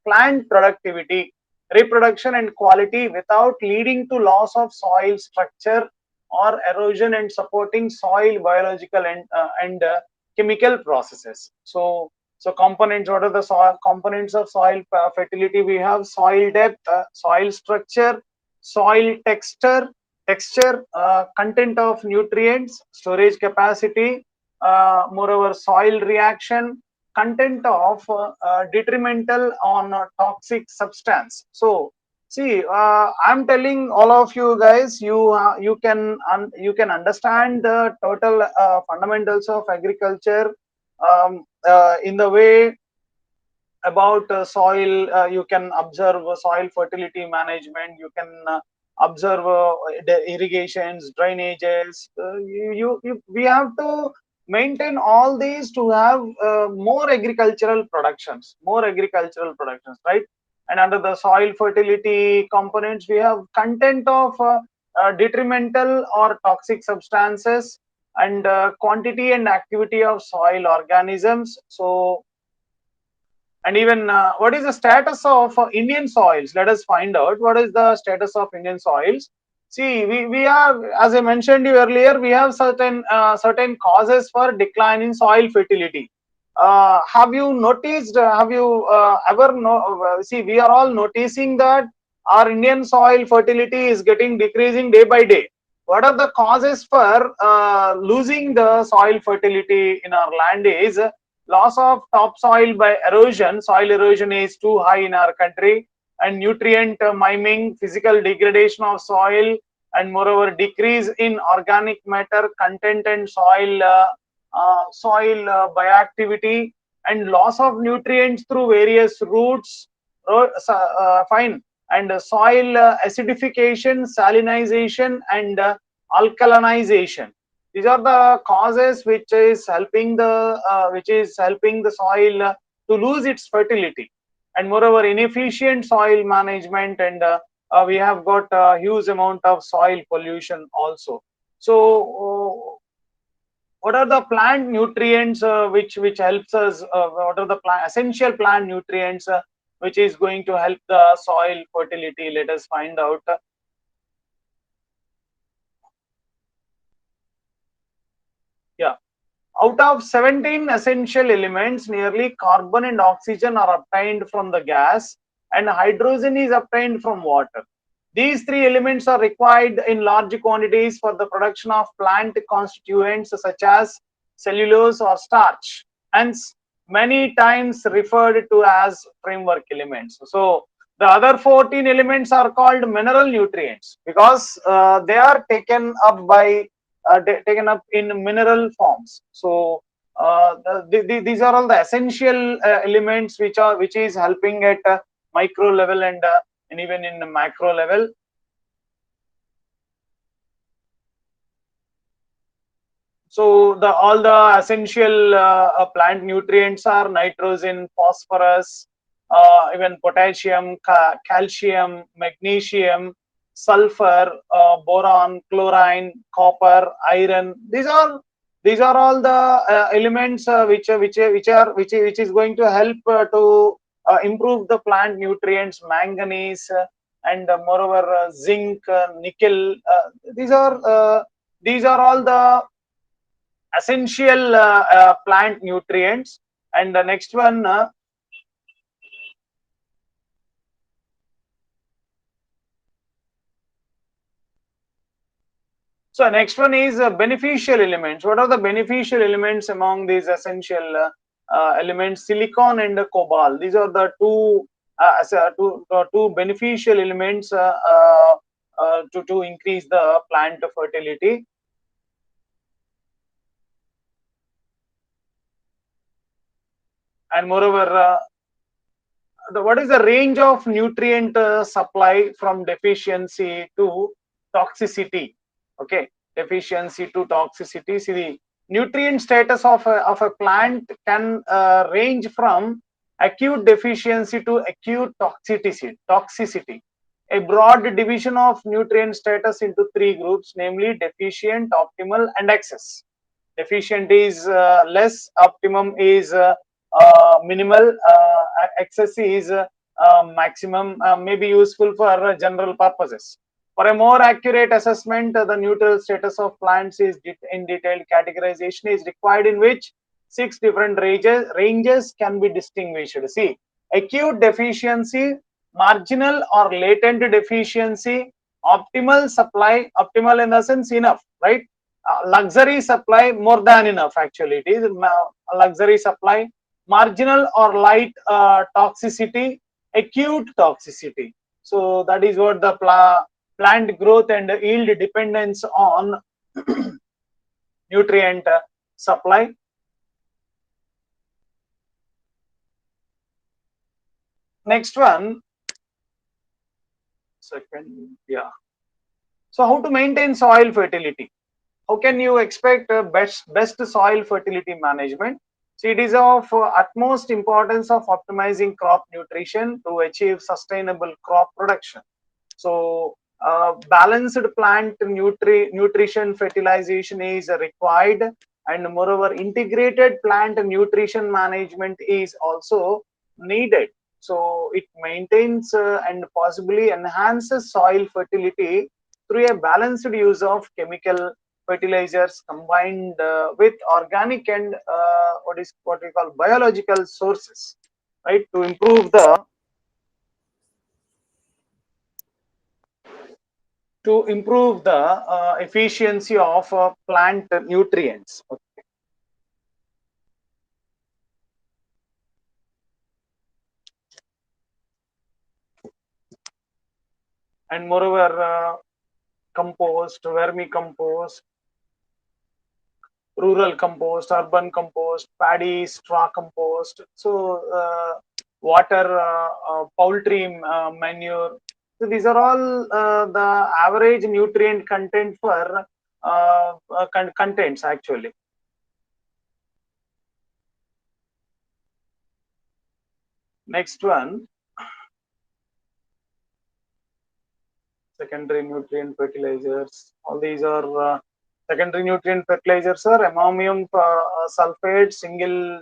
plant productivity, reproduction, and quality without leading to loss of soil structure or erosion, and supporting soil biological and chemical processes. So components, what are the soil components of soil fertility? We have soil depth, soil structure, soil texture, content of nutrients, storage capacity, moreover soil reaction, content of detrimental on toxic substance. So see, I'm telling all of you guys, you can understand the total fundamentals of agriculture in the way about soil. You can observe soil fertility management. You can observe the irrigations, drainages. We have to maintain all these to have more agricultural productions, right? And under the soil fertility components, we have content of detrimental or toxic substances, and quantity and activity of soil organisms. So, and even what is the status of Indian soils? Let us find out what is the status of Indian soils. See, we have, as I mentioned you earlier, we have certain causes for decline in soil fertility. Have you noticed? Have you ever see? We are all noticing that our Indian soil fertility is getting decreasing day by day. What are the causes for losing the soil fertility in our land? Is loss of topsoil by erosion. Soil erosion is too high in our country, and nutrient miming, physical degradation of soil, and moreover decrease in organic matter content and soil bioactivity, and loss of nutrients through various routes. Fine. And soil acidification, salinization, and alkalinization. These are the causes which is helping the soil to lose its fertility. And moreover, inefficient soil management, and we have got a huge amount of soil pollution also. So what are the plant nutrients which helps us? What are the essential plant nutrients which is going to help the soil fertility? Let us find out. Yeah. Out of 17 essential elements, nearly carbon and oxygen are obtained from the gas, and hydrogen is obtained from water. These three elements are required in large quantities for the production of plant constituents such as cellulose or starch, hence many times referred to as framework elements. So the other 14 elements are called mineral nutrients because they are taken up in mineral forms. So these are all the essential elements which is helping at micro level and even in the macro level. So all the essential plant nutrients are nitrogen, phosphorus, even potassium, calcium, magnesium, sulfur, boron, chlorine, copper, iron. These are all the elements which is going to help to improve the plant nutrients. Manganese and moreover zinc, nickel. These are all the essential plant nutrients. And the next one, so next one is beneficial elements. What are the beneficial elements among these essential elements? Silicon and cobalt. These are the two beneficial elements to increase the plant fertility. And moreover, what is the range of nutrient supply from deficiency to toxicity? Okay, deficiency to toxicity. See, the nutrient status of a plant can range from acute deficiency to acute toxicity. A broad division of nutrient status into three groups, namely deficient, optimal, and excess. Deficient is less, optimum is minimal, excess is maximum, may be useful for general purposes. For a more accurate assessment, the neutral status of plants is in detailed categorization is required, in which 6 different ranges can be distinguished. See, acute deficiency, marginal or latent deficiency, optimal supply, optimal in the sense enough, right? Luxury supply, more than enough, actually it is luxury supply. Marginal or light toxicity, acute toxicity. So that is what the plant growth and yield dependence on nutrient supply. Next one, second, yeah. So how to maintain soil fertility? How can you expect best soil fertility management? So it is of utmost importance of optimizing crop nutrition to achieve sustainable crop production. So balanced plant nutrition fertilization is required, and moreover integrated plant nutrition management is also needed. So it maintains and possibly enhances soil fertility through a balanced use of chemical fertilizers combined with organic and what we call biological sources, right, to improve the efficiency of plant nutrients. Okay. And moreover, compost, vermicompost, rural compost, urban compost, paddy straw compost, so water, poultry manure. So these are all the average nutrient content for contents actually. Next one, secondary nutrient fertilizers. All these are secondary nutrient fertilizers are ammonium sulfate, single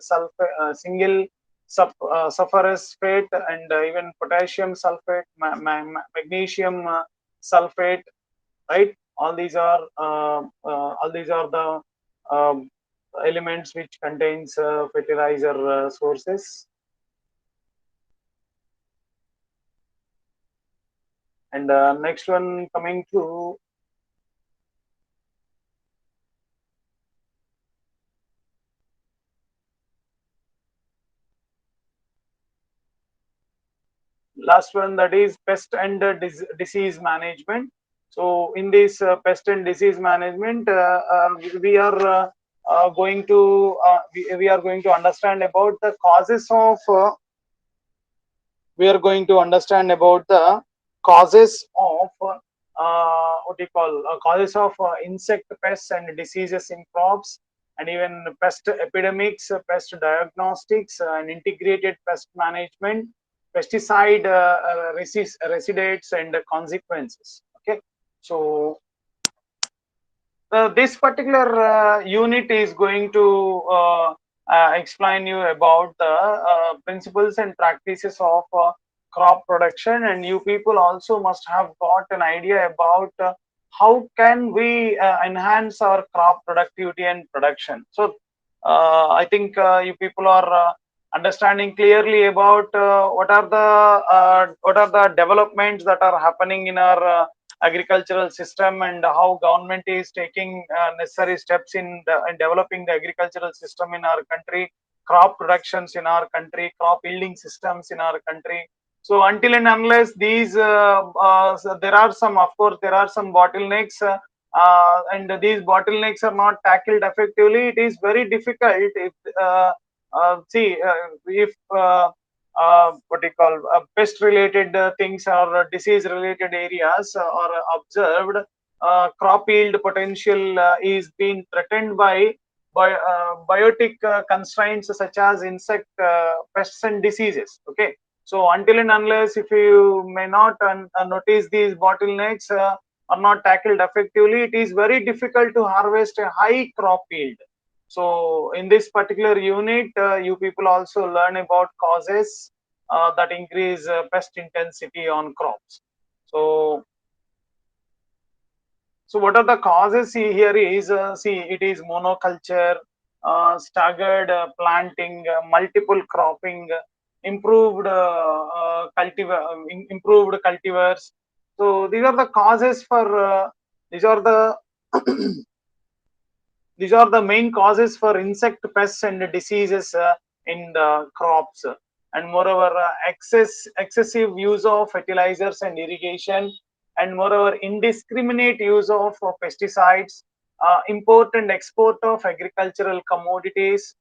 phosphorus and even potassium sulfate, magnesium sulfate, right? All these are the elements which contains fertilizer sources. And next one, coming to last one, that is pest and disease management. So in this pest and disease management, we are going to understand about the causes of what you call causes of insect pests and diseases in crops, and even pest epidemics, pest diagnostics, and integrated pest management, pesticide residues and consequences. Okay, so this particular unit is going to explain you about the principles and practices of crop production, and you people also must have got an idea about how can we enhance our crop productivity and production. So I think you people are understanding clearly about what are the developments that are happening in our agricultural system, and how government is taking necessary steps in developing the agricultural system in our country, crop productions in our country, crop yielding systems in our country. So until and unless these so there are some, of course there are some bottlenecks, and these bottlenecks are not tackled effectively, it is very difficult if if what you call pest related things or disease related areas are observed, crop yield potential is being threatened by biotic constraints such as insect pests and diseases. Okay, so until and unless if you may not notice these bottlenecks are not tackled effectively, it is very difficult to harvest a high crop yield. So in this particular unit, you people also learn about causes that increase pest intensity on crops. So what are the causes here is, see, it is monoculture, staggered planting, multiple cropping, improved cultivars. So these are the causes for these are the these are the main causes for insect pests and diseases in the crops. And moreover, excessive use of fertilizers and irrigation, and moreover indiscriminate use of pesticides, import and export of agricultural commodities,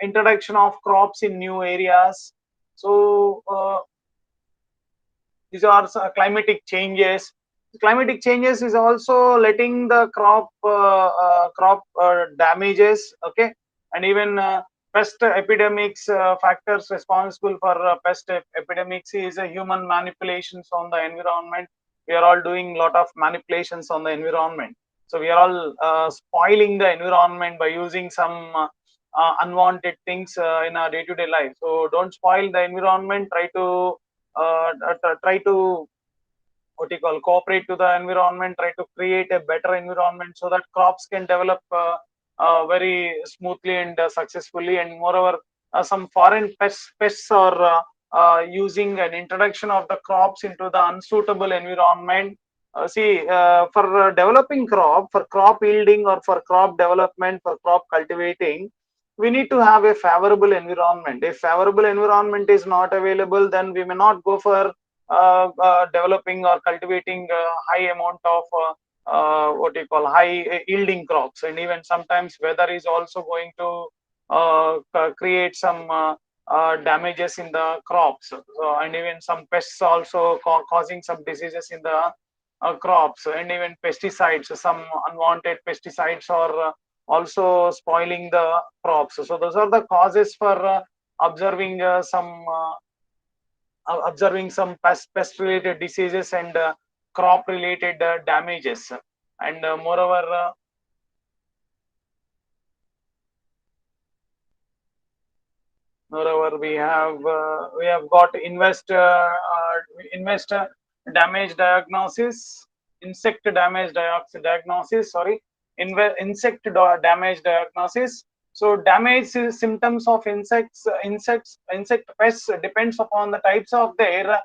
introduction of crops in new areas. So these are climatic changes. Climatic changes is also letting the crop damages. Okay, and even pest epidemics, factors responsible for pest epidemics is human manipulations on the environment. We are all doing a lot of manipulations on the environment, so we are all spoiling the environment by using some unwanted things in our day-to-day life. So don't spoil the environment, try to what you call cooperate to the environment, try to create a better environment so that crops can develop very smoothly and successfully. And moreover, some foreign pests are using an introduction of the crops into the unsuitable environment. For developing crop, for crop yielding or for crop development, for crop cultivating, we need to have a favorable environment. If favorable environment is not available, then we may not go for developing or cultivating high amount of what you call high yielding crops. And even sometimes weather is also going to create some damages in the crops, and even some pests also causing some diseases in the crops, and even pesticides, some unwanted pesticides are also spoiling the crops. So those are the causes for observing some pest related diseases and crop related damages. And moreover we have got investor damage diagnosis, insect damage diagnosis, sorry, insect damage diagnosis. So damage symptoms of insect pests depends upon the types of their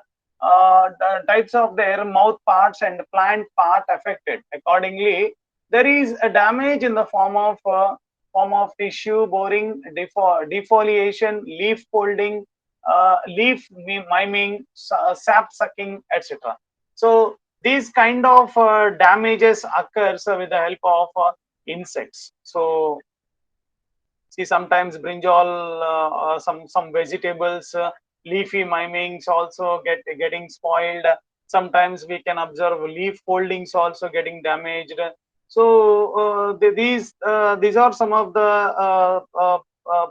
mouth parts and plant part affected. Accordingly, there is a damage in the form of tissue boring, defoliation, leaf folding, leaf miming, sap sucking, etc. So these kind of damages occurs with the help of insects. So see, sometimes brinjal, some vegetables, leafy mimings also getting spoiled. Sometimes we can observe leaf foldings also getting damaged. So these are some of the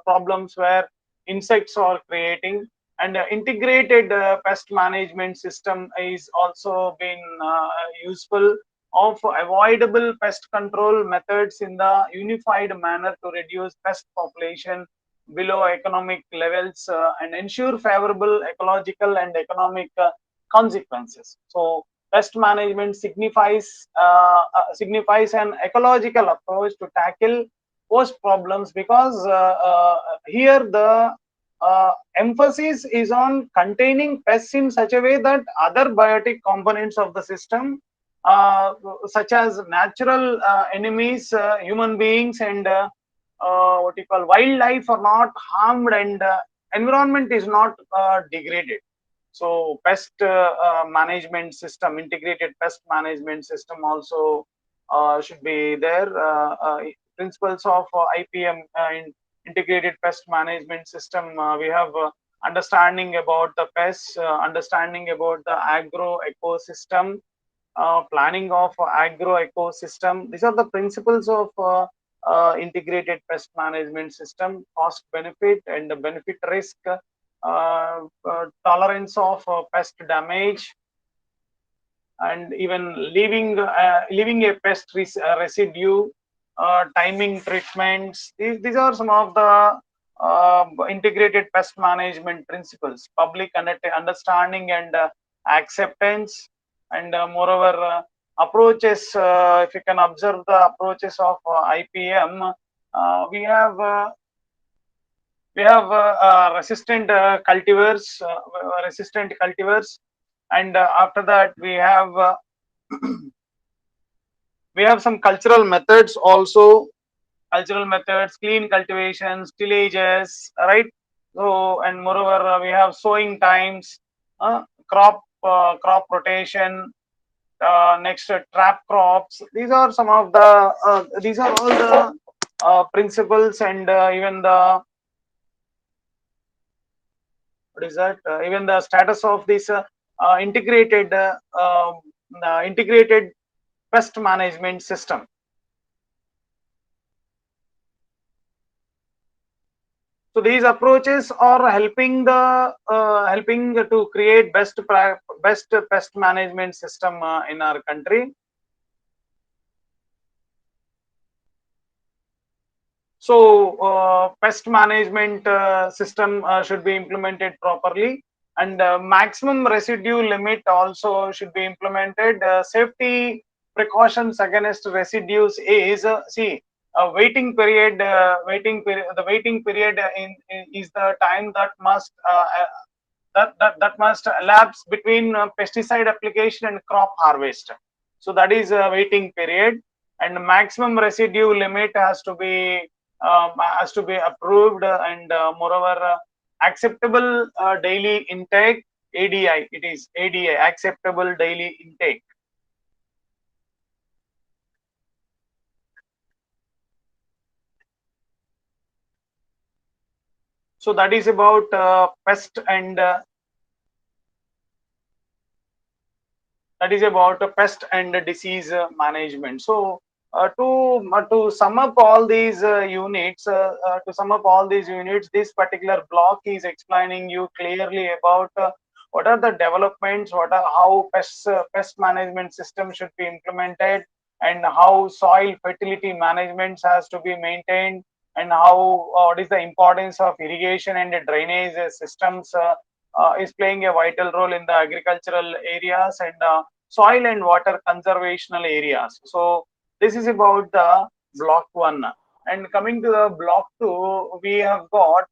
problems where insects are creating, and integrated pest management system is also been useful of avoidable pest control methods in the unified manner to reduce pest population below economic levels and ensure favorable ecological and economic consequences. So pest management signifies an ecological approach to tackle host problems, because here the emphasis is on containing pests in such a way that other biotic components of the system, such as natural enemies, human beings, and what you call wildlife, are not harmed, and environment is not degraded. So pest management system, integrated pest management system also should be there. Principles of IPM, integrated pest management system, we have understanding about the pests, understanding about the agro ecosystem, planning of agro ecosystem. These are the principles of integrated pest management system: cost benefit and the benefit risk, tolerance of pest damage, and even leaving a pest residue, timing treatments. These are some of the integrated pest management principles: public understanding and acceptance, and moreover approaches. If you can observe the approaches of IPM, we have resistant cultivars, and after that we have some cultural methods also. Cultural methods: clean cultivation, tillages, right? So, and moreover we have sowing times, crop rotation, next trap crops. These are some of the these are all the principles, and even the what is that? Even the status of this integrated pest management system. So these approaches are helping to create best pest management system in our country. So pest management system should be implemented properly, and maximum residue limit also should be implemented. Safety precautions against residues is the waiting period is the time that must elapse between pesticide application and crop harvest. So that is a waiting period, and maximum residue limit has to be approved, and moreover acceptable daily intake, ADI. It is ADI, acceptable daily intake. So that is about pest and disease management. So to sum up all these units, this particular block is explaining you clearly about what are the developments, how pest management system should be implemented, and how soil fertility management has to be maintained, and how what is the importance of irrigation and drainage systems is playing a vital role in the agricultural areas, and soil and water conservational areas. So this is about the block 1. And coming to the block 2, we have got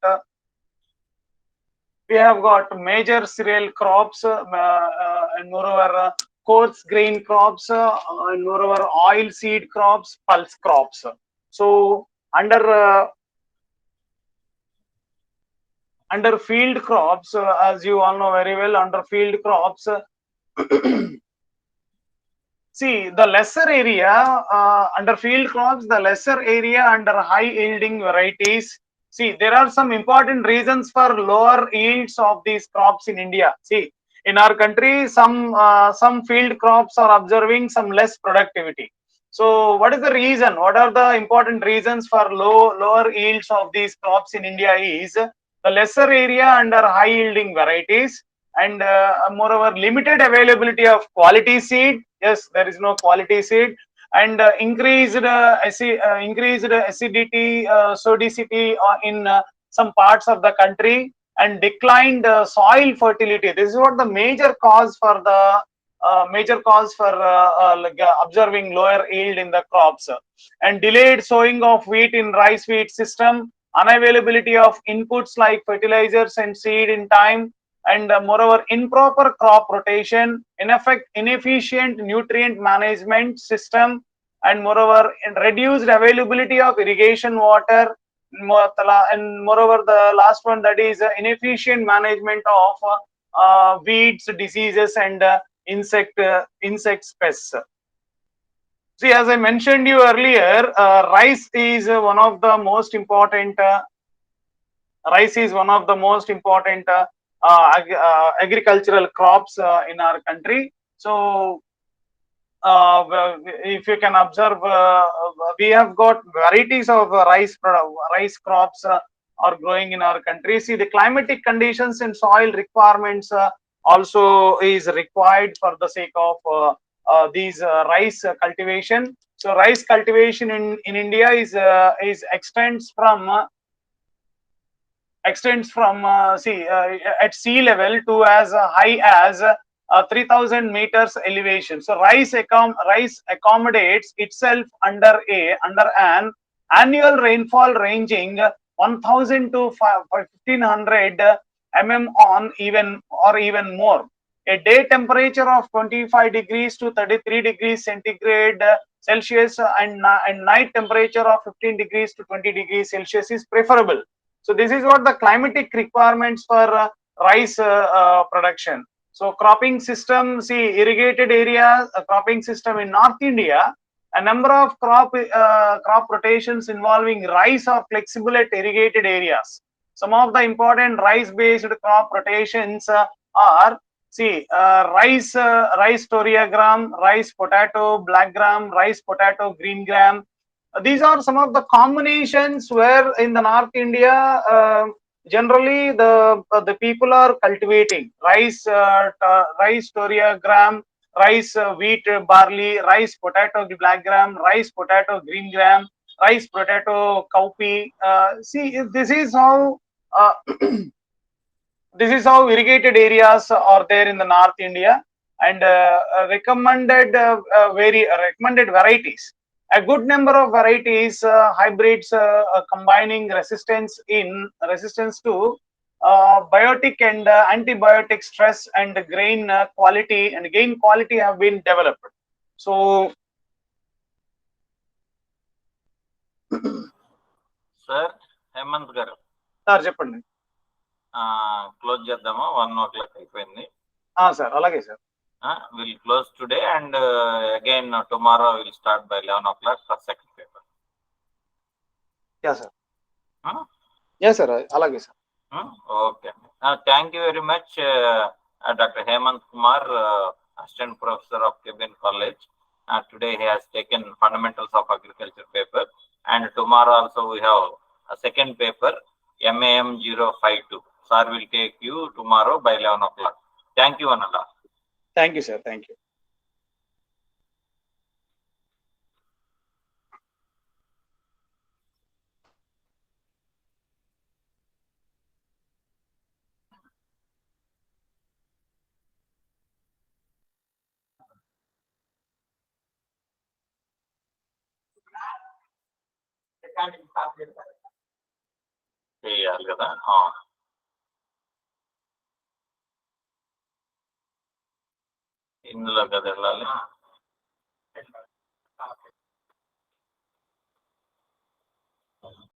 major cereal crops, and moreover coarse grain crops, and moreover oil seed crops, pulse crops. So under field crops, as you all know very well, under field crops, see, the lesser area under field crops, the lesser area under high yielding varieties. See, there are some important reasons for lower yields of these crops in India. See, in our country, some field crops are observing some less productivity. So what is the reason? What are the important reasons for lower yields of these crops in India is the lesser area under high yielding varieties, and moreover limited availability of quality seed. Yes, there is no quality seed, and increased acidity, sodicity in some parts of the country, and declined soil fertility. This is what the major cause for observing lower yield in the crops. And delayed sowing of wheat in rice wheat system, unavailability of inputs like fertilizers and seed in time, and moreover improper crop rotation, inefficient nutrient management system, and moreover reduced availability of irrigation water, and moreover the last one, that is inefficient management of weeds, diseases, and insect pests. See, as I mentioned you earlier, rice is one of the most important agricultural crops in our country. So if you can observe, we have got varieties of rice crops are growing in our country. See, the climatic conditions and soil requirements also is required for the sake of these rice cultivation. So rice cultivation in India is extends from at sea level to as high as 3,000 meters elevation. So rice accommodates itself under an annual rainfall ranging 1,000 to 1,500 on even more. A day temperature of 25 degrees to 33 degrees centigrade Celsius, and night temperature of 15 degrees to 20 degrees Celsius is preferable. So this is what the climatic requirements for rice production. So cropping system, see, irrigated areas, cropping system in North India, a number of crop rotations involving rice are flexible at irrigated areas. Some of the important rice-based crop rotations are, see, rice storia gram, rice potato black gram, rice potato green gram. These are some of the combinations where in the North India generally the people are cultivating rice, storia gram, rice wheat barley, rice potato black gram, rice potato green gram, rice potato cowpea. See, this is how irrigated areas are there in the North India, and recommended varieties. A good number of varieties, hybrids, combining resistance to biotic and antibiotic stress and grain quality have been developed. So, sir, Hemant garu. Sir, cheppandi. Close చేద్దామా 1 o'clock అయిపోయింది. Sir, alage sir. We'll close today, and again tomorrow we'll start by 11 o'clock for second paper. Yeah, sir. Yes, sir. Alage sir. Okay. Thank you very much, Dr. Hemant Kumar, Assistant Professor of Kebin College. Today he has taken Fundamentals of Agriculture paper, and tomorrow also we have a second paper, MAM052. Sir will take you tomorrow by 11 o'clock. Thank you, Anala. Thank you, sir. Thank you. చేయాలి కదా. ఇందులో కదా వెళ్ళాలి.